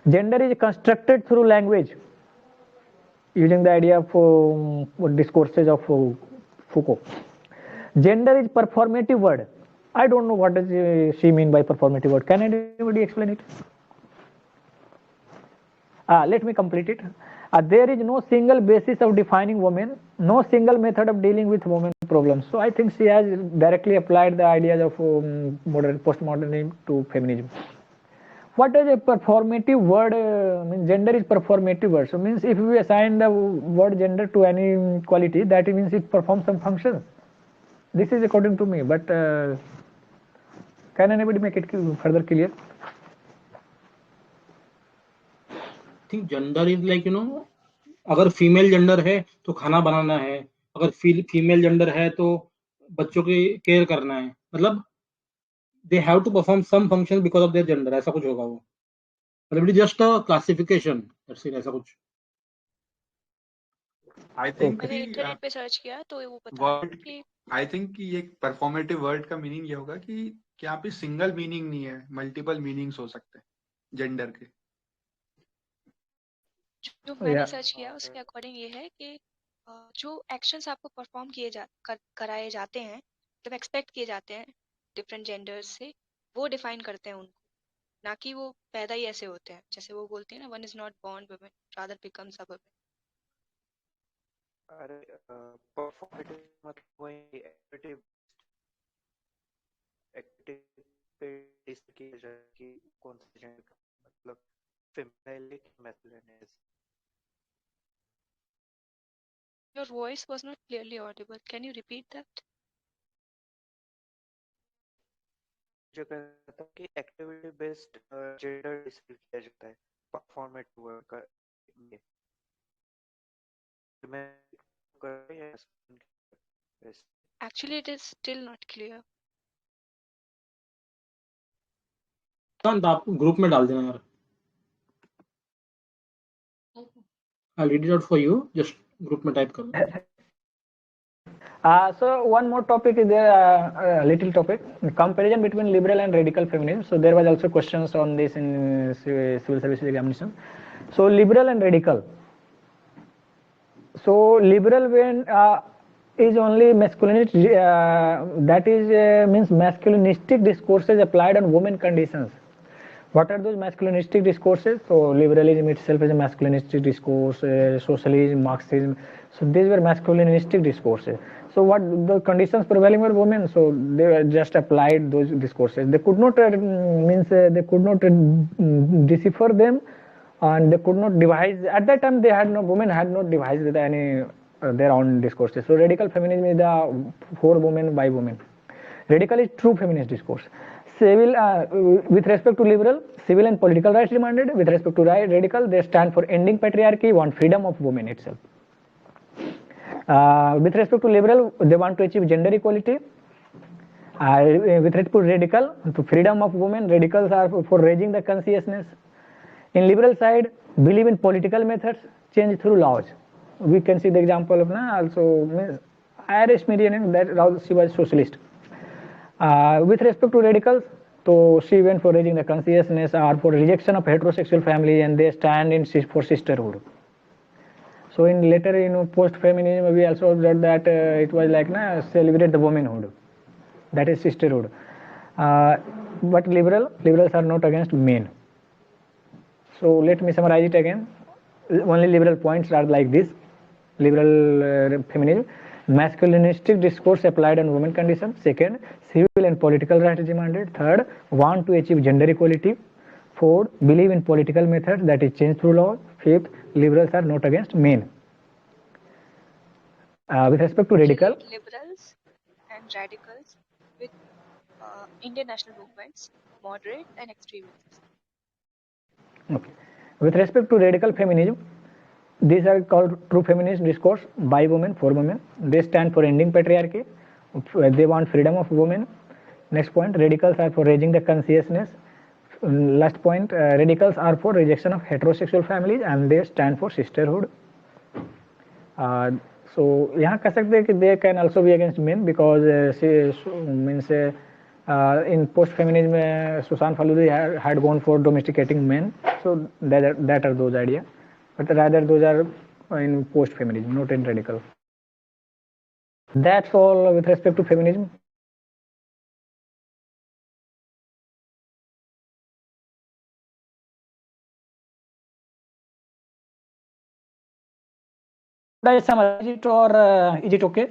[SPEAKER 3] Gender is constructed through language, using the idea of discourses of Foucault. Gender is performative word. I don't know what does she mean by performative word. Can anybody explain it? Let me complete it. There is no single basis of defining women, no single method of dealing with women problems. So I think she has directly applied the ideas of postmodernism to feminism. What does a performative word mean? Gender is performative word. So means if we assign the word gender to any quality, that means it performs some function. This is according to me, but can anybody make it further clear?
[SPEAKER 1] I think gender is like, अगर female gender है तो खाना बनाना है, अगर female gender है तो बच्चों की केयर करना है, मतलब they have to perform some function because of their gender, ऐसा कुछ होगा वो, मतलब it is just a classification, that's it, ऐसा कुछ.
[SPEAKER 4] आई थिंक
[SPEAKER 2] मैंने इंटरनेट पे सर्च किया तो वो बता
[SPEAKER 4] वर्ड
[SPEAKER 2] कि
[SPEAKER 4] आई थिंक कि ये परफॉर्मेटिव वर्ड का मीनिंग ये होगा कि यहाँ पे सिंगल मीनिंग नहीं है, मल्टीपल मीनिंग्स हो सकते हैं जेंडर के.
[SPEAKER 2] जो मैंने सर्च किया उसके अकॉर्डिंग ये है कि जो एक्शंस आपको परफॉर्म कराए जाते हैं, मतलब एक्सपेक्ट किए जाते हैं डिफरेंट जेंडर्स से, वो डिफाइन करते हैं उनको, ना कि वो पैदा ही ऐसे होते हैं. जैसे वो बोलते हैं ना, one is not born women rather becomes a women.
[SPEAKER 5] अरे परफॉर्मेटिव मतलब वही एक्टिव पे डिसाइड किया जाए कि कौन से जेंडर का, मतलब फीमेल है कि मैस्कुलिन है.
[SPEAKER 2] Your voice was not clearly audible. Can you repeat that?
[SPEAKER 5] जो कहता है कि एक्टिविटी बेस्ड जेंडर डिसाइड किया जाता है परफॉर्मेटिव वर्क का.
[SPEAKER 2] Actually, it is still not clear.
[SPEAKER 1] आप ग्रुप में डाल देना यार. I'll read it out for you. Just group में type करो.
[SPEAKER 3] So one more topic is there, a little topic, comparison between liberal and radical feminism. So there was also questions on this in civil services examination. So liberal and radical. So liberal when is only masculinity, that is means masculinistic discourses applied on women conditions. What are those masculinistic discourses? So liberalism itself is a masculinistic discourse, socialism, Marxism. So these were masculinistic discourses. So what the conditions prevailing were women, so they just applied those discourses. They could not they could not decipher them, and they could not devise. At that time, women had not devised any their own discourses. So radical feminism is the for women by women. Radical is true feminist discourse. Civil, with respect to liberal, civil and political rights demanded. With respect to radical, they stand for ending patriarchy, want freedom of women itself. With respect to liberal, they want to achieve gender equality. With respect to radical, to freedom of women, radicals are for raising the consciousness. In liberal side, believe in political methods, change through laws. We can see the example of also Iris Merian, that she was socialist. With respect to radicals, so she went for raising the consciousness or for rejection of heterosexual family, and they stand in for sisterhood. So in later, post-feminism, we also observed that it was like celebrate the womanhood, that is sisterhood. But liberals are not against men. So let me summarize it again. Only liberal points are like this. Liberal feminism, masculinistic discourse applied on women condition. Second, civil and political rights demanded. Third, want to achieve gender equality. Fourth, believe in political methods that is change through law. Fifth, liberals are not against men. With respect to radical,
[SPEAKER 2] liberals and radicals with Indian national movements, moderate and extremists.
[SPEAKER 3] okay. With respect to radical feminism, these are called true feminist discourse by women for women. They stand for ending patriarchy. They want freedom of women. Next point, radicals are for raising the consciousness. Last point, radicals are for rejection of heterosexual families and they stand for sisterhood. So यहाँ कह सकते हैं कि they can also be against men because means in post feminism Susan Faludi had gone for domesticating men. So that are those ideas. But rather those are in post feminism, not in radical. That's all with respect to feminism. Should I summarize it or is it okay?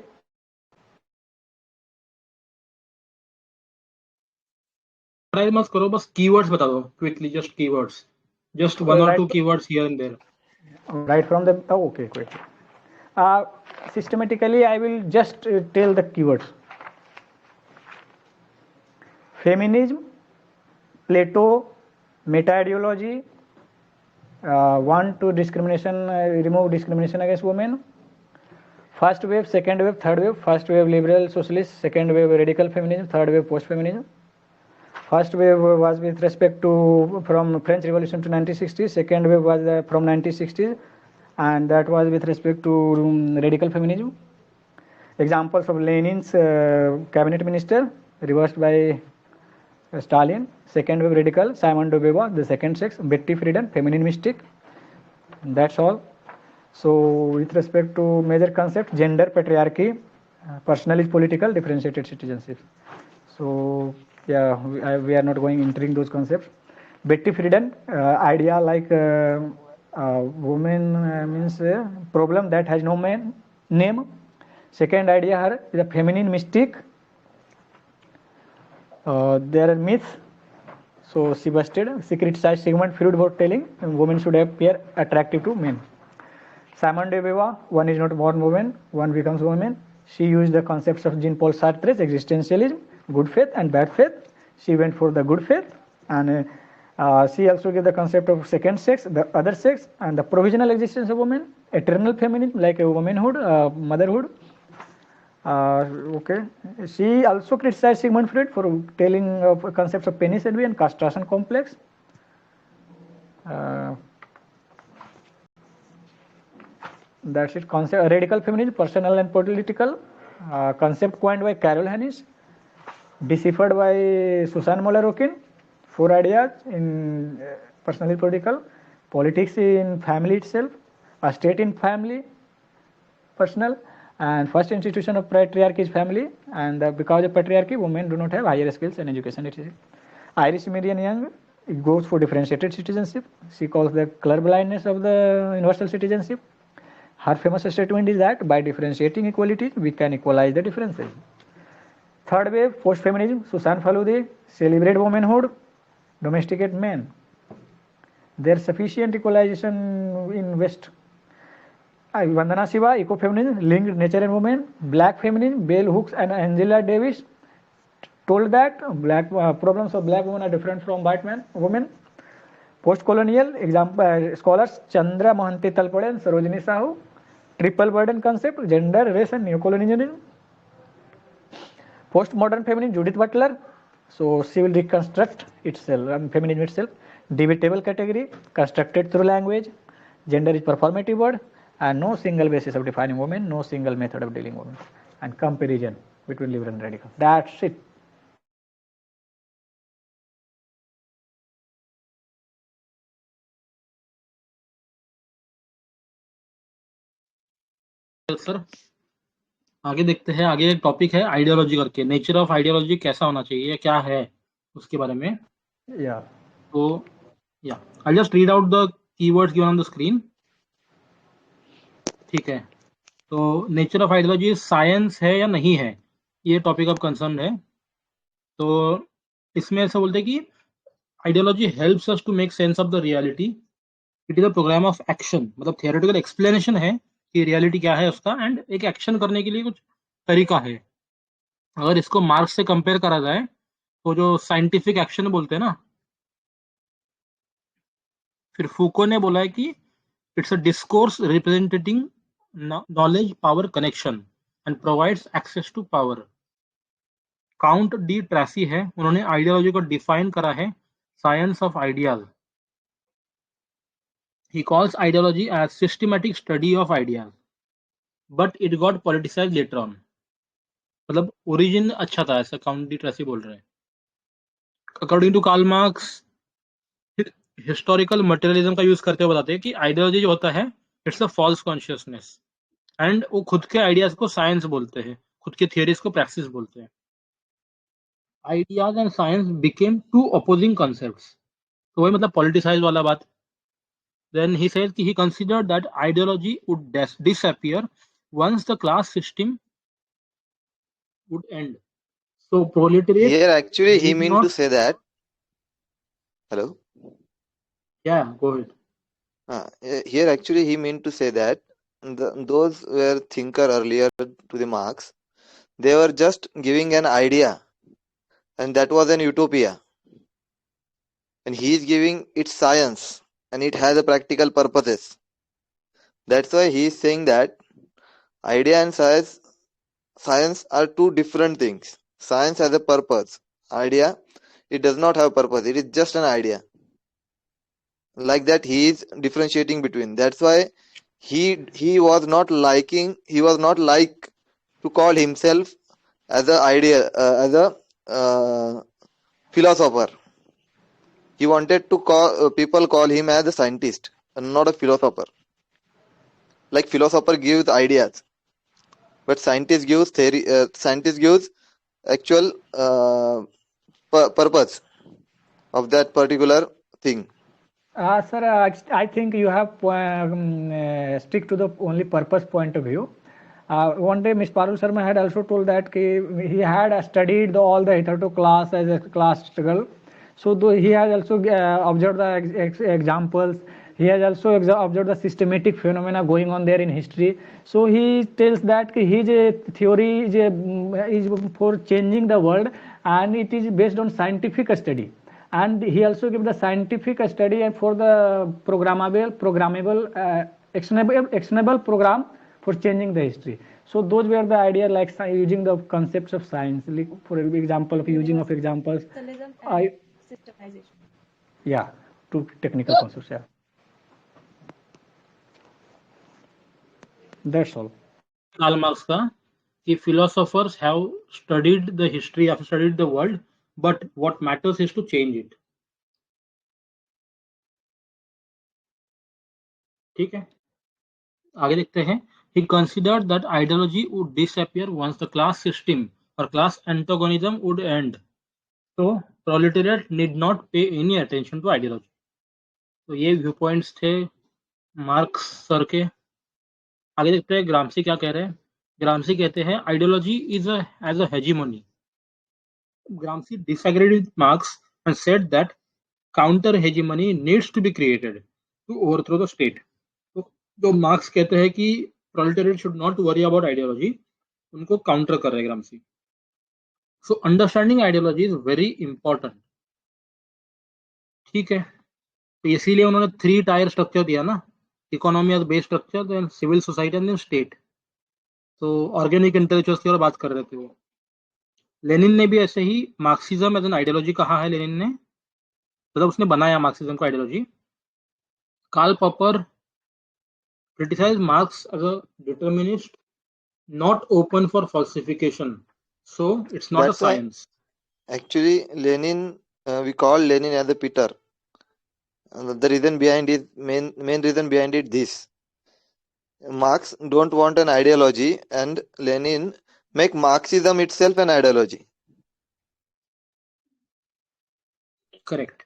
[SPEAKER 1] मत करो, बस keywords बता दो quickly, just keywords, just one or two keywords here and there.
[SPEAKER 3] Right from the okay, great. Systematically, I will just tell the keywords. Feminism, Plato, meta-ideology, want to discrimination, remove discrimination against women. First wave, second wave, third wave. First wave liberal socialist, second wave radical feminism, third wave post feminism. First wave was with respect to from French Revolution to 1960s. Second wave was from 1960s, and that was with respect to radical feminism. Examples of Lenin's cabinet minister, reversed by Stalin. Second wave radical, Simone de Beauvoir, the second sex, Betty Friedan, feminine mystic. That's all. So with respect to major concepts, gender, patriarchy, personal is political, differentiated citizenship. So yeah, we are not going entering those concepts. Betty Friedan, idea like woman means problem that has no name. Second idea her is a feminine mystic. There are myths. So she busted. She criticized Sigmund Freud for telling women should appear attractive to men. Simone de Beauvoir, one is not born woman, one becomes woman. She used the concepts of Jean-Paul Sartre's existentialism, good faith and bad faith. She went for the good faith, and she also gave the concept of second sex, the other sex, and the provisional existence of woman, eternal feminism like a womanhood, motherhood. Okay. She also criticized Sigmund Freud for telling of concepts of penis envy and castration complex. That's it. Concept radical feminism, personal and political. Concept coined by Carol Hannis, deciphered by Susan Moller-Okin. 4 ideas in personally political, politics in family itself, a state in family, personal, and first institution of patriarchy is family, and because of patriarchy, women do not have higher skills and education. It is Iris Marion Young. It goes for differentiated citizenship. She calls the color blindness of the universal citizenship. Her famous statement is that by differentiating equalities, we can equalize the differences. Third wave, post-feminism, Susan Faludi, celebrate womanhood, domesticate men. There's sufficient equalization in West. Vandana Shiva, ecofeminism, linked nature and women. Black feminism, Bell Hooks and Angela Davis told that black problems of black women are different from white women. Post-colonial example scholars Chandra Mohanty Talpade and Sarojini Sahu. Triple burden concept, gender, race and neocolonialism. Post-modern feminism, Judith Butler. So she will reconstruct itself, feminism itself. Debatable category, constructed through language. Gender is performative word, and no single basis of defining women, no single method of dealing women, and comparison between liberal and radical. That's it.
[SPEAKER 1] Sir आगे देखते हैं। आगे एक topic है ideology करके, nature of ideology कैसा होना चाहिए, क्या है उसके बारे में।
[SPEAKER 3] या
[SPEAKER 1] तो या I'll just read out the keywords given on the screen. ठीक है, तो नेचर ऑफ आइडियोलॉजी साइंस है या नहीं है, ये टॉपिक ऑफ कंसर्न है। तो इसमें ऐसा बोलते हैं कि ideology helps us to make sense of the reality, it is a programme of action, मतलब थियोरेटिकल एक्सप्लेनेशन है कि रियलिटी क्या है उसका, एंड एक एक्शन करने के लिए कुछ तरीका है। अगर इसको मार्क्स से कंपेयर करा जाए तो जो साइंटिफिक एक्शन बोलते हैं ना, फिर फूको ने बोला है कि it's a discourse representing knowledge power connection and provides access to power. Count de Tracy है, उन्होंने आइडियोलॉजी को डिफाइन करा है science of ideas. He calls ideology as systematic study of ideas but it got politicised later on. मतलब origin अच्छा था, ऐसा count de Tracy बोल रहे हैं। According to Karl Marx, historical materialism का यूज करते हुए बताते हैं कि आइडियोलॉजी जो होता है it's a false consciousness, and वो खुद के आइडियाज को साइंस बोलते हैं, खुद के थियरीज को प्रैक्टिस बोलते हैं। Ideas and science became to opposing concepts, तो वही मतलब पॉलिटिसाइज वाला बात। Then he says he considered that ideology would disappear once the class system would end. So proletariat
[SPEAKER 5] Here actually he
[SPEAKER 1] did
[SPEAKER 5] meant
[SPEAKER 1] not.
[SPEAKER 5] to say that. Hello.
[SPEAKER 1] Yeah, go ahead.
[SPEAKER 5] Here actually he meant to say that those were thinker earlier to the Marx, they were just giving an idea, and that was an utopia. And he is giving it science, and it has a practical purposes. That's why he is saying that idea and science are two different things. Science has a purpose. Idea, it does not have purpose. It is just an idea. Like that, he is differentiating between. That's why he was not like to call himself as a idea as a philosopher. He wanted to call people call him as a scientist and not a philosopher. Like philosopher gives ideas, but scientist gives theory. Scientist gives actual purpose of that particular thing.
[SPEAKER 3] Sir, I think you have stick to the only purpose point of view. One day, Ms. Parul Sharma had also told that he had studied all the hitherto class as a class struggle. So he has also observed the examples. He has also observed the systematic phenomena going on there in history. So he tells that his theory is for changing the world, and it is based on scientific study. And he also gave the scientific study for the programmable actionable program for changing the history. So those were the idea, like using the concepts of science, like for example of using of examples.
[SPEAKER 6] And systemization.
[SPEAKER 3] Yeah, two technical concepts. Yeah, that's all.
[SPEAKER 1] Karl Marx का कि philosophers have studied the history, have studied the world, but what matters is to change it. ठीक है, आगे देखते हैं। He considered that ideology would disappear once the class system or class antagonism would end. So proletariat need not pay any attention to ideology. तो ये view points थे marks sir के। आगे देखते हैं ग्रामसी क्या कह रहे हैं। ग्रामसी कहते हैं ideology is as a hegemony. Gramsci disagreed with Marx and said that counter hegemony needs to be created to overthrow the state. तो जो मार्क्स कहते हैं कि proletariat should not worry about ideology, उनको काउंटर कर रहे हैं Gramsci. So understanding ideology is very important. ठीक है, तो इसीलिए उन्होंने 3 टायर स्ट्रक्चर दिया ना, economy as base structure, then civil society and then state. तो ऑर्गेनिक इंटेलेक्चुअल्स की ओर बात कर रहे थे वो। लेनिन ने भी ऐसे ही मार्क्सिज्म एज एन आइडियोलॉजी कहा है, लेनिन ने, मतलब उसने बनाया मार्क्सिज्म को ideology. Karl Popper criticise Marx as a determinist not open for falsification, so it's not a
[SPEAKER 5] That's why
[SPEAKER 1] science.
[SPEAKER 5] actually Lenin, we call Lenin as a Peter. The reason behind it, main reason behind it, this Marx don't want an ideology, and Lenin make Marxism itself an ideology.
[SPEAKER 1] Correct.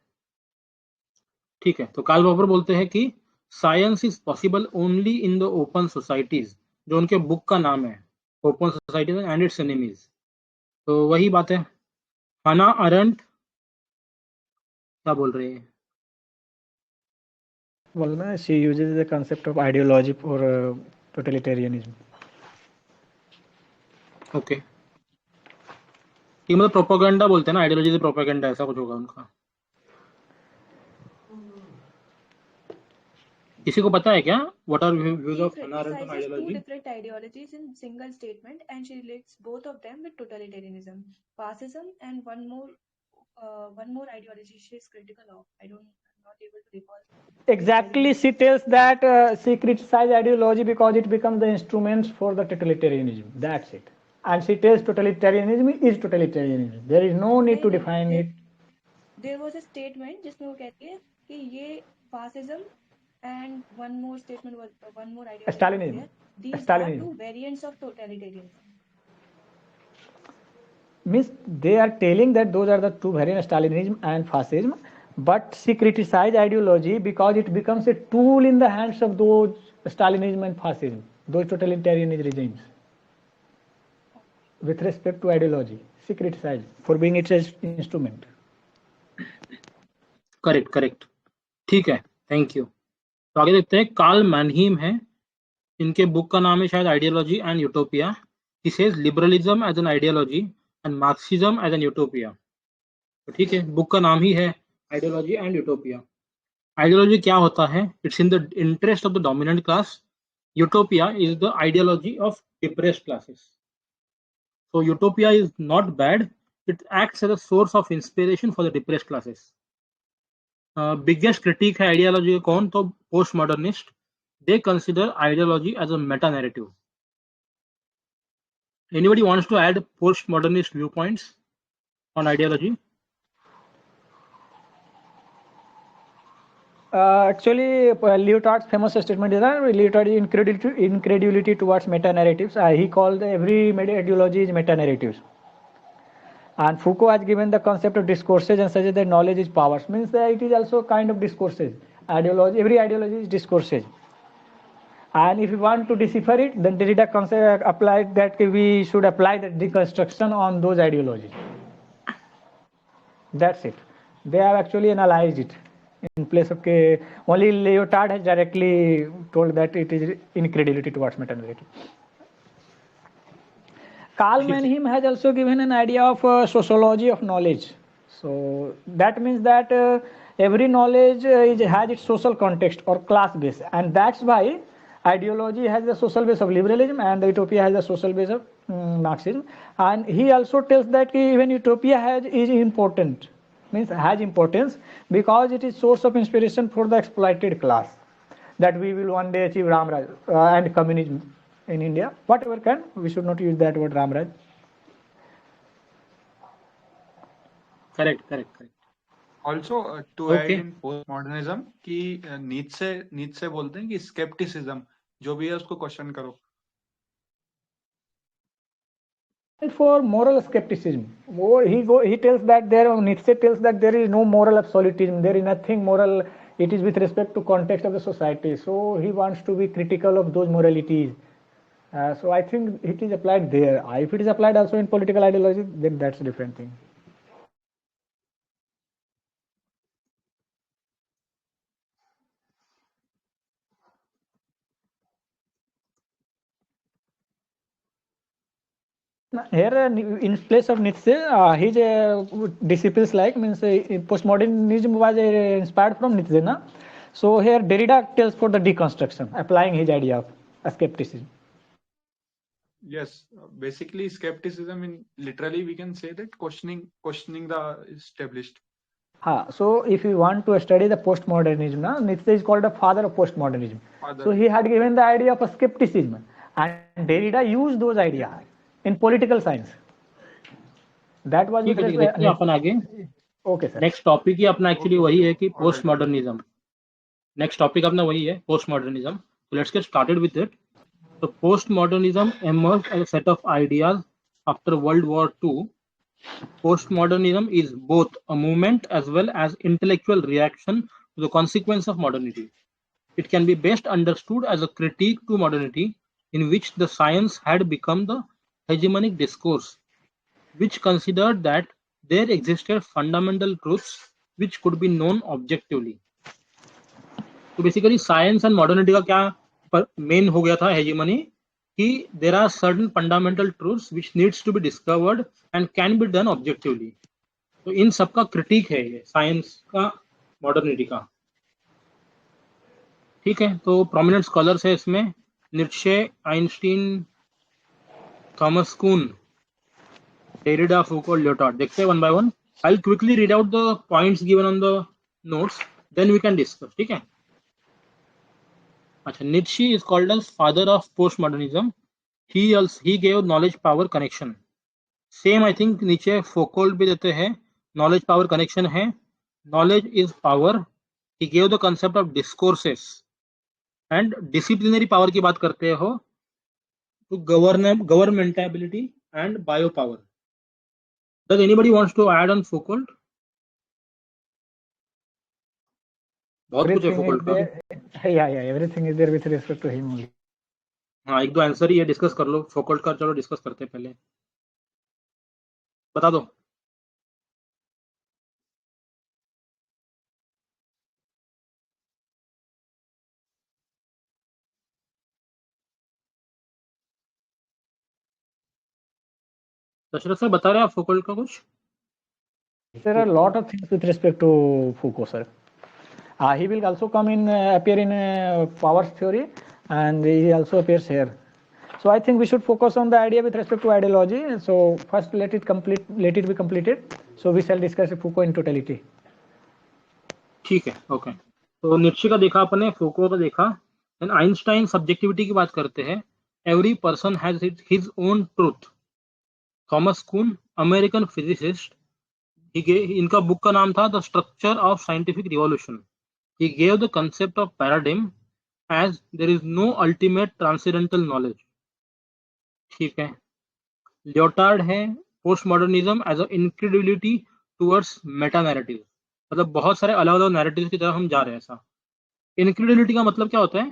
[SPEAKER 1] ठीक है, तो Karl popper बोलते हैं कि science is possible only in the open societies, जो उनके book का नाम है, open societies and it's enemies. तो वही बात है। हाना अरेंट क्या बोल रही है?
[SPEAKER 3] बोलना she uses the concept of ideology for totalitarianism.
[SPEAKER 1] Okay, ये मतलब प्रोपेगेंडा बोलते हैं ना, आइडियोलॉजी से प्रोपेगेंडा, ऐसा कुछ होगा उनका। किसी को पता है क्या what are views
[SPEAKER 6] She
[SPEAKER 1] of Hannah Arendt on
[SPEAKER 6] criticizes two
[SPEAKER 1] ideology?
[SPEAKER 6] different ideologies in single statement, and she relates both of them with totalitarianism, fascism, and one more ideology she is critical of. I'm not able to recall.
[SPEAKER 3] Exactly, she tells that she criticizes ideology because it becomes the instruments for the totalitarianism. That's it. And she tells totalitarianism is totalitarianism. There is no need to define it.
[SPEAKER 6] There was a statement जिसमें वो कहती है कि ये fascism and one more statement was one more ideology was
[SPEAKER 3] Stalinism.
[SPEAKER 6] there. These are
[SPEAKER 3] Stalinism.
[SPEAKER 6] two variants of totalitarianism.
[SPEAKER 3] Means they are telling that those are the two variants, Stalinism and fascism, but she criticizes ideology because it becomes a tool in the hands of those Stalinism and fascism, those totalitarian regimes. With respect to ideology, she criticizes for being its instrument.
[SPEAKER 1] Correct correct, ठीक है, thank you. तो आगे देखते हैं, Karl मैनहीम है, इनके book का नाम है शायद ideology and utopia. He says liberalism as an ideology and Marxism as an utopia. तो ठीक है, बुक का नाम ही है आइडियोलॉजी एंड यूटोपिया। आइडियोलॉजी क्या होता है? It's in the interest of the dominant class. Utopia is the ideology of depressed classes. So utopia is not bad. It acts as a source of inspiration for the depressed classes. Biggest critique है ideology का कौन? तो postmodernist. They consider ideology as a meta narrative. Anybody wants to add postmodernist viewpoints on ideology?
[SPEAKER 3] Actually, Lyotard's famous statement is that Lyotard's incredulity towards meta narratives. He called every ideology is meta narratives. And Foucault has given the concept of discourses and suggested that knowledge is power. Means that it is also kind of discourses. Ideology, every ideology is discourses. And if you want to decipher it, then Derrida concept applied that we should apply the deconstruction on those ideologies. That's it. They have actually analyzed it. In place of only Lyotard has directly told that it is incredulity towards meta narrative. Karl Mannheim has also given an idea of sociology of knowledge. So that means that every knowledge has its social context or class base, and that's why ideology has the social base of liberalism and the utopia has the social base of Marxism. And he also tells that even utopia is important, means has importance because it is source of inspiration for the exploited class, that we will one day achieve Ramraj and communism in India, whatever can. We should not use that word Ramraj.
[SPEAKER 1] Correct.
[SPEAKER 4] Also to add in postmodernism कि नीचे बोलते हैं कि skepticism जो भी है उसको question करो.
[SPEAKER 3] For moral skepticism, he tells that Nietzsche tells that there is no moral absolutism, there is nothing moral, it is with respect to context of the society. So he wants to be critical of those moralities. So I think it is applied there. If it is applied also in political ideology, then that's a different thing. Here, in place of Nietzsche, his disciples means postmodernism was inspired from Nietzsche, na? So here Derrida tells for the deconstruction, applying his idea of skepticism.
[SPEAKER 4] Yes, basically skepticism in literally we can say that questioning the established.
[SPEAKER 3] So if you want to study the postmodernism, Nietzsche is called the father of postmodernism. So he had given the idea of a skepticism, and Derrida used those ideas in political science. That was
[SPEAKER 1] ठीक है, अपन आगे.
[SPEAKER 3] Okay sir.
[SPEAKER 1] Next topic ही अपना actually वही है कि post modernism. Next topic अपना वही है post modernism. So let's get started with it. So postmodernism emerged as a set of ideas after World War II. Postmodernism is both a movement as well as intellectual reaction to the consequence of modernity. It can be best understood as a critique to modernity in which the science had become the hegemonic discourse, which considered that there existed fundamental truths which could be known objectively. तो basically science and modernity का क्या main हो गया था hegemony कि there are certain fundamental truths which needs to be discovered and can be done objectively. तो इन सब का क्रिटिक है ये साइंस का मॉडर्निटी का. ठीक है, तो प्रोमिनेंट स्कॉलर्स है इसमें Nietzsche, Einstein, Thomas Kuhn, Derrida, Foucault, Lyotard. देखते हैं one by one. I will quickly read out the points given on the notes, then we can discuss. ठीक है. अच्छा, Nietzsche is called as father of postmodernism. He gave knowledge power connection. Same I think नीचे Foucault भी देते हैं, knowledge power connection है. Knowledge is power. He gave the concept of discourses and disciplinary power की बात करते हो तो governmentability and biopower. Does anybody wants to add on Foucault? बहुत कुछ है Foucault का.
[SPEAKER 3] Everything is there with respect to him only.
[SPEAKER 1] हाँ, एक दो आंसर ही है, डिस्कस कर लो Foucault का. चलो डिस्कस करते हैं, पहले बता दो. दशरथ सर बता रहे हैं आप Foucault का कुछ?
[SPEAKER 3] There are a lot of things with respect to Foucault, sir. He will also come in appear in powers theory, and he also appears here. So I think we should focus on the idea with respect to ideology. So first let it be completed. So we shall discuss Foucault in totality.
[SPEAKER 1] ठीक है, okay. तो Nietzsche का देखा अपने, Foucault का देखा, and Einstein subjectivity की बात करते हैं. Every person has his own truth. Thomas कुन, अमेरिकन फिजिसिस्ट, इनका बुक का नाम था the structure of scientific revolution. He gave the concept of paradigm as there is no ultimate transcendental knowledge. ठीक है. लियोटार्ड है postmodernism as a incredulity towards meta narrative. मतलब बहुत सारे अलग अलग नैरेटिव की तरफ हम जा रहे हैं. ऐसा incredulity का मतलब क्या होता है?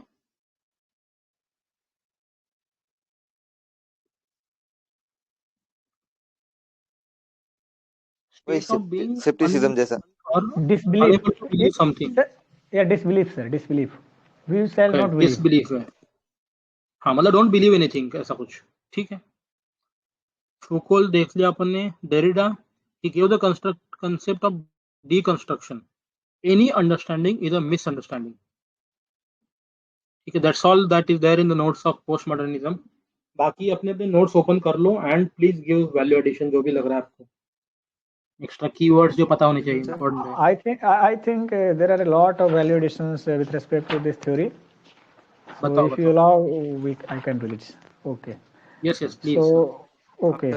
[SPEAKER 5] skepticism जैसा
[SPEAKER 1] और
[SPEAKER 3] disbelief.
[SPEAKER 1] something.
[SPEAKER 3] Yeah, disbelief, sir. Disbelief. We shall not believe.
[SPEAKER 1] Disbelief है. हाँ, मतलब डोंट बिलीव एनीथिंग, ऐसा कुछ. ठीक है. Foucault देख लिया अपन ने. Derrida, he gave the concept of deconstruction. Any understanding is a misunderstanding. ठीक है. That's all that is there in the notes of postmodernism. बाकी अपने अपने नोट्स ओपन कर लो and please give value addition जो भी लग रहा है आपको. एक्स्ट्रा कीवर्ड्स जो पता होने चाहिए, इंपॉर्टेंट है.
[SPEAKER 3] I think there are a lot of value additions with respect to this theory. So
[SPEAKER 1] बताओ,
[SPEAKER 3] if you allow, I can release. Okay.
[SPEAKER 1] Yes, please.
[SPEAKER 3] So okay.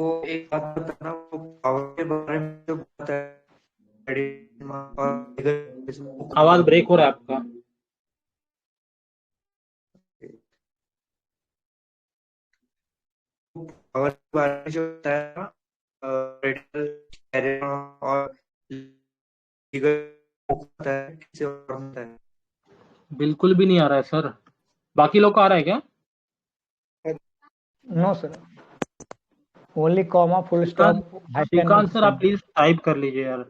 [SPEAKER 8] वो एक बात बताना, वो पावर के बारे में जो बताया,
[SPEAKER 1] आवाज ब्रेक हो रहा है आपका.
[SPEAKER 8] पावर के बारे में जो बताया और
[SPEAKER 1] बिल्कुल भी नहीं आ रहा है सर. बाकी लोग को आ रहा है क्या?
[SPEAKER 3] No sir. Only comma, full stop.
[SPEAKER 1] Shrikant sir आप प्लीज टाइप कर लीजिए यार.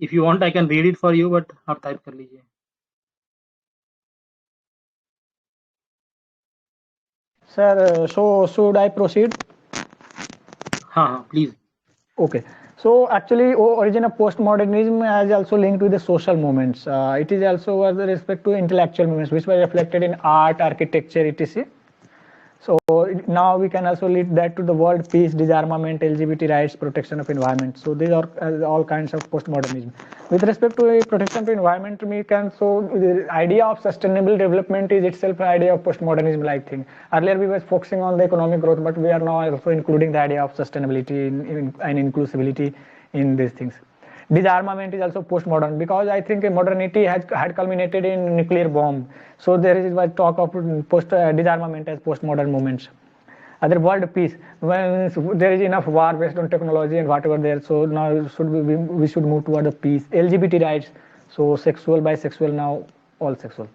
[SPEAKER 1] If you want I can read it for you, but आप टाइप कर लीजिए.
[SPEAKER 3] Sir, so should I proceed?
[SPEAKER 1] हाँ please.
[SPEAKER 3] Okay. So actually, origin of postmodernism is also linked with the social movements. It is also with respect to intellectual movements, which were reflected in art, architecture, etc. So now we can also lead that to the world peace, disarmament, LGBT rights, protection of environment. So these are all kinds of postmodernism. With respect to protection to environment, we can the idea of sustainable development is itself an idea of postmodernism. I think earlier we were focusing on the economic growth, but we are now also including the idea of sustainability and inclusivity in these things. Disarmament is also postmodern because I think modernity had culminated in nuclear bomb. So there is talk of disarmament as postmodern movements. Other world peace, when there is enough war based on technology and whatever there, so now we should move toward the peace. LGBT rights, So sexual, bisexual, now all sexual.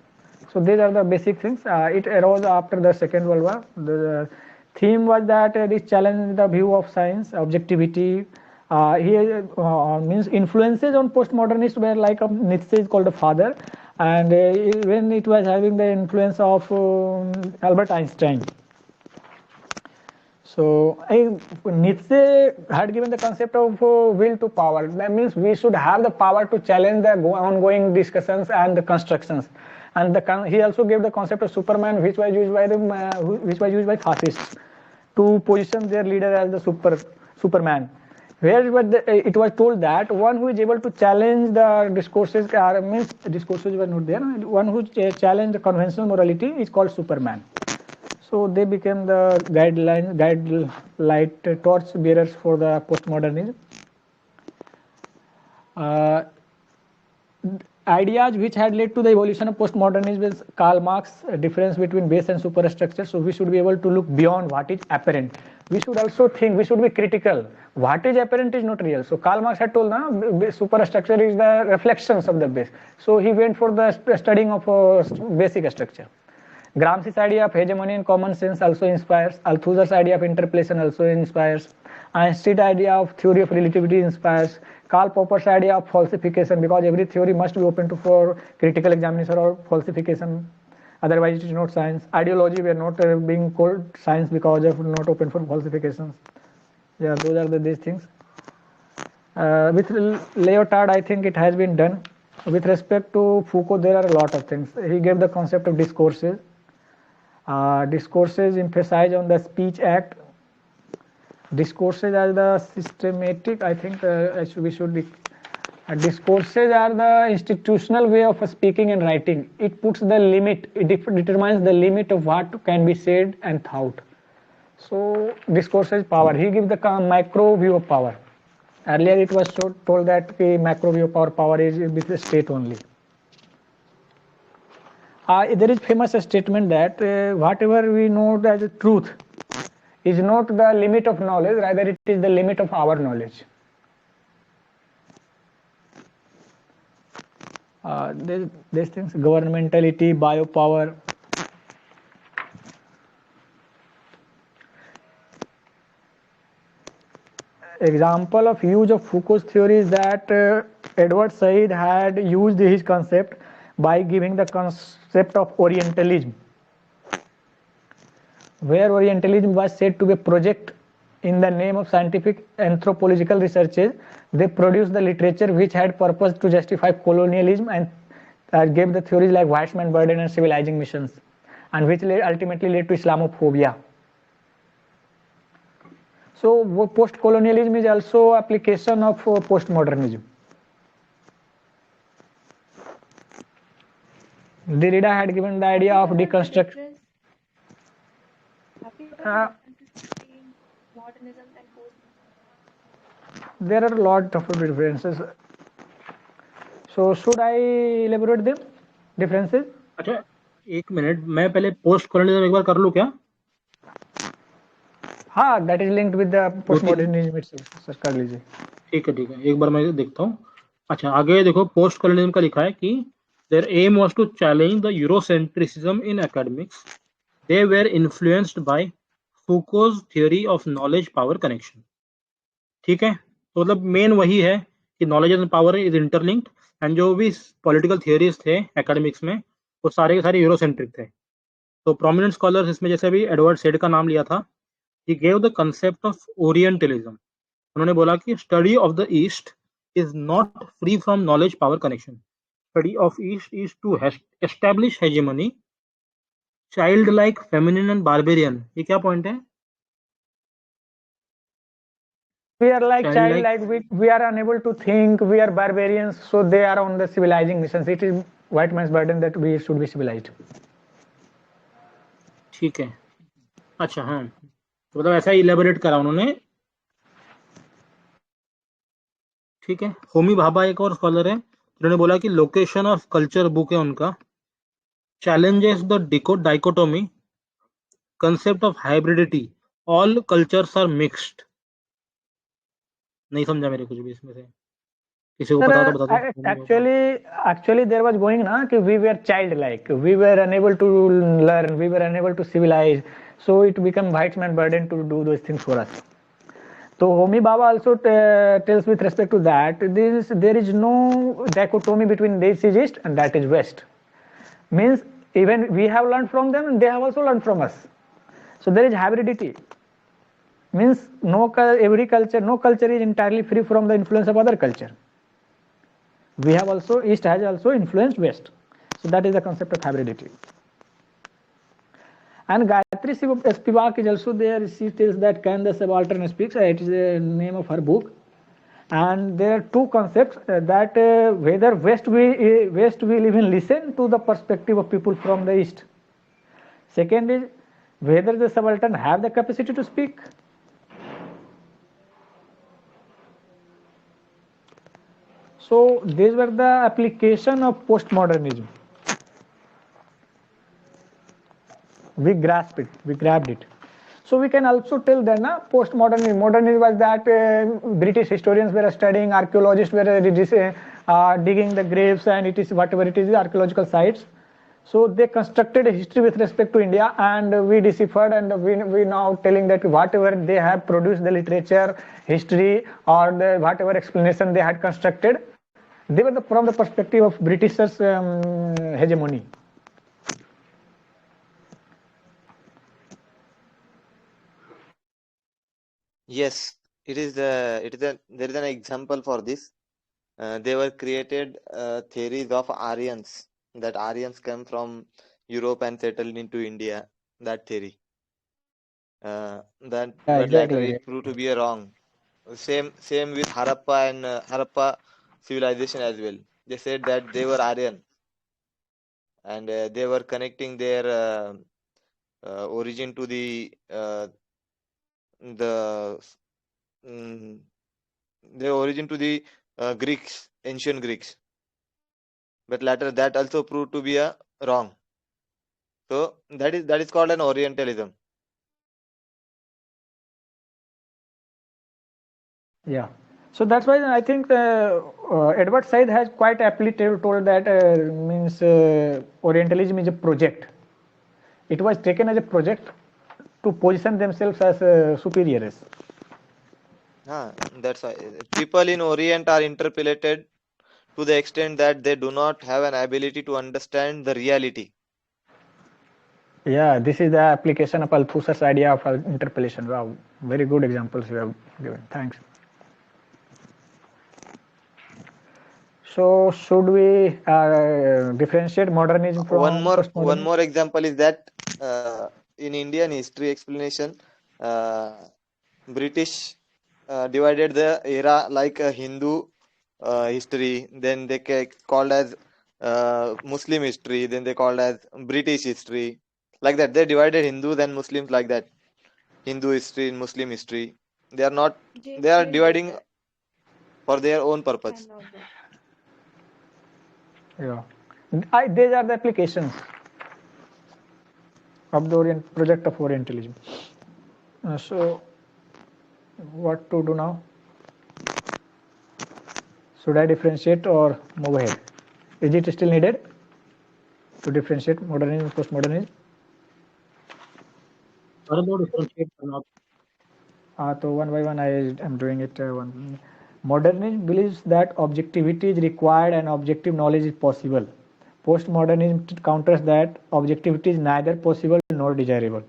[SPEAKER 3] So these are the basic things. It arose after the Second World War. The theme was that this challenged the view of science, objectivity. Here means influences on postmodernists were like Nietzsche is called a father, and when it was having the influence of Albert Einstein. So Nietzsche had given the concept of will to power. That means we should have the power to challenge the ongoing discussions and the constructions. And he also gave the concept of Superman, which was used by fascists to position their leader as the Superman. Where it was told that one who is able to challenge the discourses, means discourses were not there. One who challenged the conventional morality is called Superman. So they became the guidelight torch bearers for the postmodernism. Ideas which had led to the evolution of postmodernism is Karl Marx, a difference between base and superstructure. So we should be able to look beyond what is apparent. We should also think, we should be critical. What is apparent is not real. So Karl Marx had told, superstructure is the reflections of the base. So he went for the studying of basic structure. Gramsci's idea of hegemony and common sense also inspires. Althusser's idea of interpolation also inspires. Einstein's idea of theory of relativity inspires. Karl Popper's idea of falsification, because every theory must be open for critical examination or falsification. Otherwise, it is not science. Ideology, we are not being called science because of not open for falsifications. Yeah, those are these things. With Lyotard, I think it has been done. With respect to Foucault, there are a lot of things. He gave the concept of discourses. Discourses emphasize on the speech act. Discourses are the systematic, I think we should be. Discourses are the institutional way of speaking and writing. It puts the limit, it determines the limit of what can be said and thought. So discourses power. He gives the macro view of power. Earlier it was told that the macro view of power is with the state only. There is famous statement that whatever we know as truth is not the limit of knowledge, rather it is the limit of our knowledge. These things, governmentality, biopower. Example of use of Foucault's theory is that Edward Said had used his concept by giving the concept of Orientalism, where Orientalism was said to be a project in the name of scientific anthropological researches. They produced the literature which had purpose to justify colonialism and gave the theories like white man burden and civilizing missions, and which ultimately led to Islamophobia. So post-colonialism is also application of postmodernism. Derrida had given the idea of deconstruction.
[SPEAKER 6] Modernism and
[SPEAKER 3] there are a lot of differences. So should I elaborate them differences?
[SPEAKER 1] अच्छा एक minute, मैं पहले post colonialism एक बार कर लूं क्या?
[SPEAKER 3] हाँ, that is linked with the postmodernism itself. Sir कर लीजिए.
[SPEAKER 1] ठीक है, एक बार मैं देखता हूँ. अच्छा, आगे देखो, पोस्ट कॉलोनियलिज्म का लिखा है कि their aim was to challenge the Eurocentrism in academics. They were influenced by Foucault's theory of knowledge power connection. ठीक है, तो मतलब मेन वही है कि knowledge and power is interlinked, and जो भी पॉलिटिकल थियरीज थे एकेडमिक्स में वो सारे के सारे यूरोसेंट्रिक थे. तो प्रोमिनेंट स्कॉलर्स इसमें जैसे अभी एडवर्ड सेड का नाम लिया था, he gave the concept of orientalism. उन्होंने बोला कि study of the east is not free from knowledge power connection. Study of east is to establish hegemony, child like, feminine and barbarian. ये क्या point है?
[SPEAKER 3] We are like childlike. We are unable to think. We are barbarians. So they are on the civilizing missions. It is white man's burden that we should be civilized.
[SPEAKER 1] ठीक है. अच्छा, हाँ, तो मतलब ऐसा इलेबोरेट करा उन्होंने. ठीक है. होमी भाभा एक और स्कॉलर है जिन्होंने बोला कि लोकेशन ऑफ कल्चर बुक है उनका, challenges the dichotomy, concept of hybridity, all cultures are mixed. नहीं समझा मेरे कुछ भी इसमें से. किसी को
[SPEAKER 3] Sir,
[SPEAKER 1] पता तो बता दो।
[SPEAKER 3] actually there was going na कि we were childlike, we were unable to learn, we were unable to civilize, so it became white man burden to do those things for us. So Homi Baba also tells with respect to that, there is no dichotomy between this is east and that is west. Means even we have learned from them and they have also learned from us. So there is hybridity. Means no culture is entirely free from the influence of other culture. We have also, east has also influenced west. So that is the concept of hybridity. And Gayatri Spivak is also there. She tells that Can the Subaltern Speaks. It is the name of her book. And there are two concepts that whether West will even listen to the perspective of people from the East. Second is whether the subaltern have the capacity to speak. So these were the application of postmodernism. We grasped it. So we can also tell that postmodernism. Modernism was that British historians were studying, archaeologists were digging the graves, and it is whatever it is, archaeological sites. So they constructed a history with respect to India, and we deciphered, and we now telling that whatever they have produced, the literature, history, or the whatever explanation they had constructed, they were from the perspective of Britishers' hegemony.
[SPEAKER 5] Yes, there is an example for this. They were created theories of Aryans, that Aryans came from Europe and settled into India. That theory. But later it proved to be a wrong. Same with Harappa and Harappa civilization as well. They said that they were Aryan, and they were connecting their origin to their origin to the Greeks, ancient Greeks. But later that also proved to be a wrong. So that is called an Orientalism.
[SPEAKER 3] Yeah. So that's why I think Edward Said has quite aptly told that means Orientalism is a project. It was taken as a project to position themselves as superiors.
[SPEAKER 5] That's why people in Orient are interpolated to the extent that they do not have an ability to understand the reality.
[SPEAKER 3] Yeah, this is the application of Althusser's idea of interpolation. Wow, very good examples you have given. Thanks. So should we differentiate modernism from postmodernism?
[SPEAKER 5] One more example is that in Indian history explanation, British divided the era like a Hindu history, then they called as Muslim history, then they called as British history. Like that, they divided Hindus and Muslims like that. Hindu history and Muslim history. They are dividing for their own purpose.
[SPEAKER 3] Yeah, these are the applications of the project of Orientalism. So, what to do now? Should I differentiate or move ahead? Is it still needed to differentiate modernism and postmodernism?
[SPEAKER 1] I don't know differentiate or not.
[SPEAKER 3] So one by one I am doing it. Modernism believes that objectivity is required and objective knowledge is possible. Postmodernism counters that objectivity is neither possible nor desirable.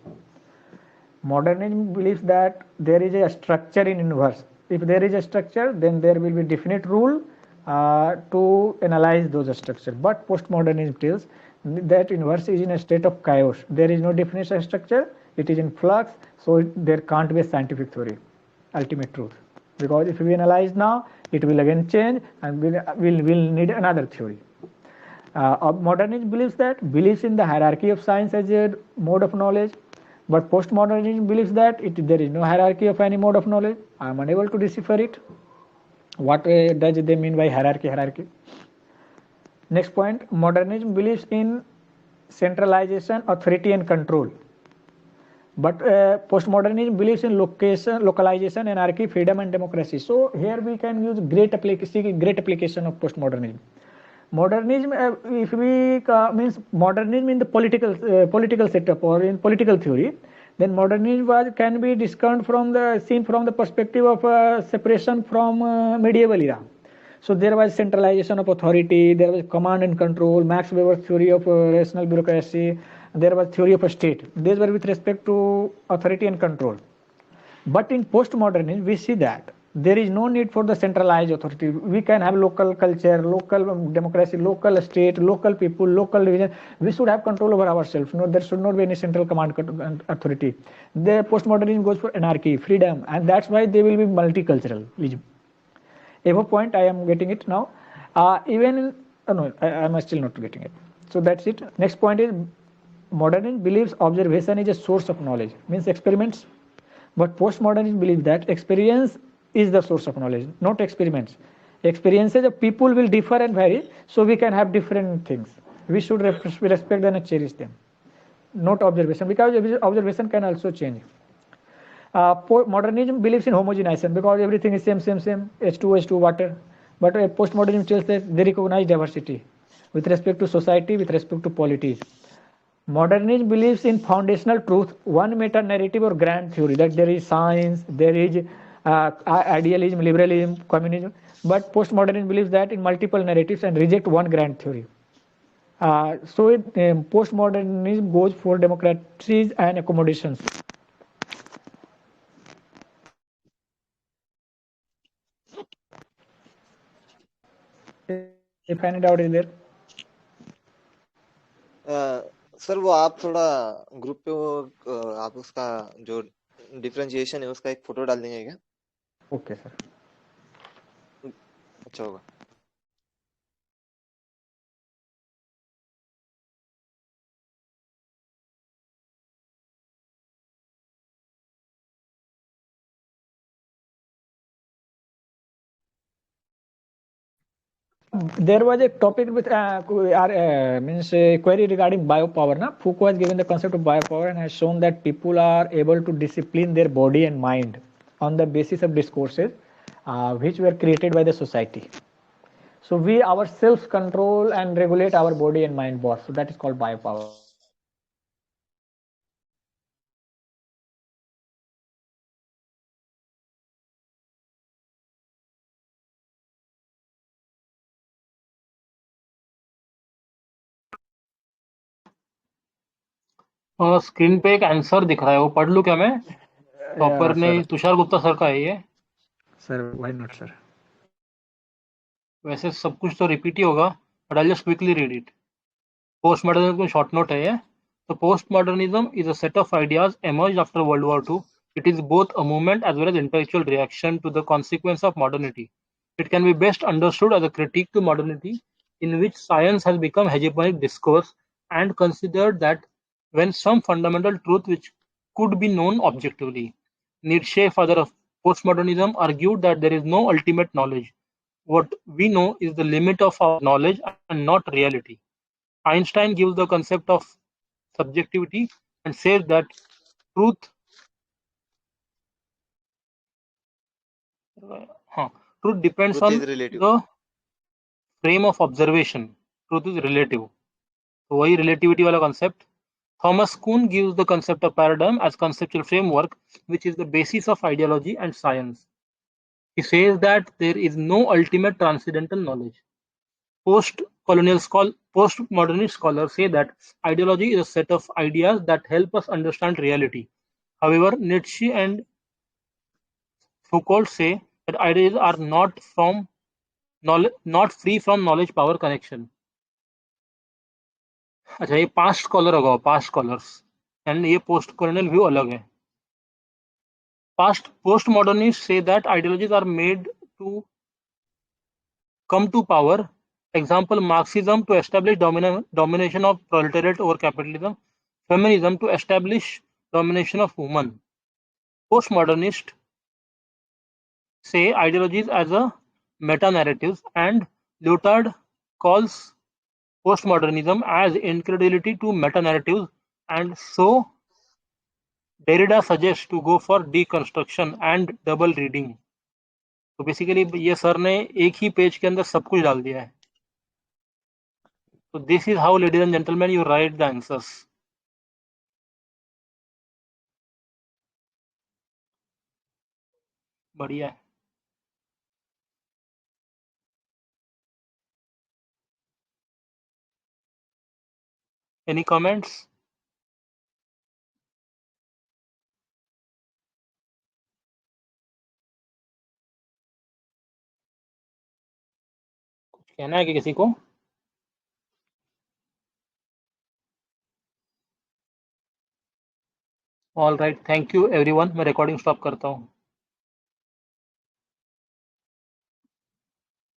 [SPEAKER 3] Modernism believes that there is a structure in universe. If there is a structure, then there will be definite rule to analyze those structures. But postmodernism tells that universe is in a state of chaos. There is no definite structure. It is in flux, so there can't be a scientific theory, ultimate truth. Because if we analyze now, it will again change, and we'll need another theory. Modernism believes in the hierarchy of science as a mode of knowledge, but postmodernism believes that there is no hierarchy of any mode of knowledge. I am unable to decipher it. What does they mean by hierarchy? Next point, modernism believes in centralization, authority and control. But postmodernism believes in localization, anarchy, freedom, and democracy. So here we can use great application of postmodernism. Modernism, if we means modernism in the political setup or in political theory, then modernism can be seen from the perspective of separation from medieval era. So there was centralization of authority, there was command and control, Max Weber's theory of rational bureaucracy, there was theory of a state. These were with respect to authority and control. But in postmodernism, we see that there is no need for the centralized authority. We can have local culture, local democracy, local state, local people, local division. We should have control over ourselves. No, there should not be any central command authority. The postmodernism goes for anarchy, freedom, and that's why they will be multiculturalism. Above point, I am getting it now. Even no, I am still not getting it. So that's it. Next point is modernism believes observation is a source of knowledge, means experiments. But postmodernism believes that experience is the source of knowledge, not experiments. Experiences of people will differ and vary, so we can have different things. We should respect them and cherish them, not observation, because observation can also change. Modernism believes in homogenization because everything is same, H2O, water. But postmodernism tells that they recognize diversity with respect to society, with respect to polities. Modernism believes in foundational truth, one meta-narrative or grand theory, that there is science, there is idealism, liberalism, communism. But postmodernism believes that in multiple narratives and reject one grand theory. So postmodernism goes for democracies and accommodations. If any doubt is there.
[SPEAKER 5] Sir वो आप थोड़ा group पे वो आप उसका जो differentiation है उसका एक फोटो डाल देंगे क्या?
[SPEAKER 3] ओके सर,
[SPEAKER 5] अच्छा होगा.
[SPEAKER 3] There was a topic with means a query regarding biopower. Na? Foucault has given the concept of biopower and has shown that people are able to discipline their body and mind on the basis of discourses which were created by the society. So we ourselves control and regulate our body and mind both. So that is called biopower.
[SPEAKER 1] Screen पे एक answer दिख रहा है, वो पढ़ लूं क्या मैं? टॉपर ने तुषार गुप्ता सर का है ये.
[SPEAKER 3] Sir why not sir?
[SPEAKER 1] वैसे सब कुछ तो रिपीट ही होगा, but I just quickly read it. Post modernism को शॉर्ट नोट है ये. तो post modernism is a set of ideas emerged after World War II. It is both a movement as well as intellectual reaction to the consequence of modernity. It can be best understood as a critique to modernity, in which science has become hegemonic discourse and considered that when some fundamental truth which could be known objectively. Nietzsche, father of postmodernism, argued that there is no ultimate knowledge. What we know is the limit of our knowledge and not reality. Einstein gives the concept of subjectivity and says that truth depends on the frame of observation. Truth is relative. So वही relativity वाला concept. Thomas Kuhn gives the concept of paradigm as conceptual framework, which is the basis of ideology and science. He says that there is no ultimate transcendental knowledge. Postmodernist scholars say that ideology is a set of ideas that help us understand reality. However, Nietzsche and Foucault say that ideas are not free from knowledge power connection. अच्छा, ये past scholar होगा, past scholars, and ये post colonial view अलग है. Postmodernists say that ideologies are made to come to power. Example, Marxism to establish domination of proletariat over capitalism, feminism to establish domination of women. Postmodernists say ideologies as a meta-narratives, and Lyotard calls postmodernism as incredulity to meta-narratives, and so Derrida suggests to go for deconstruction and double reading. तो basically ये sir ने एक ही page के अंदर सब कुछ डाल दिया है. So this is how, ladies and gentlemen, you write the answers. बढ़िया है. Any comments? कुछ कहना है कि किसी को? All right, thank you everyone. मैं recording stop करता हूँ.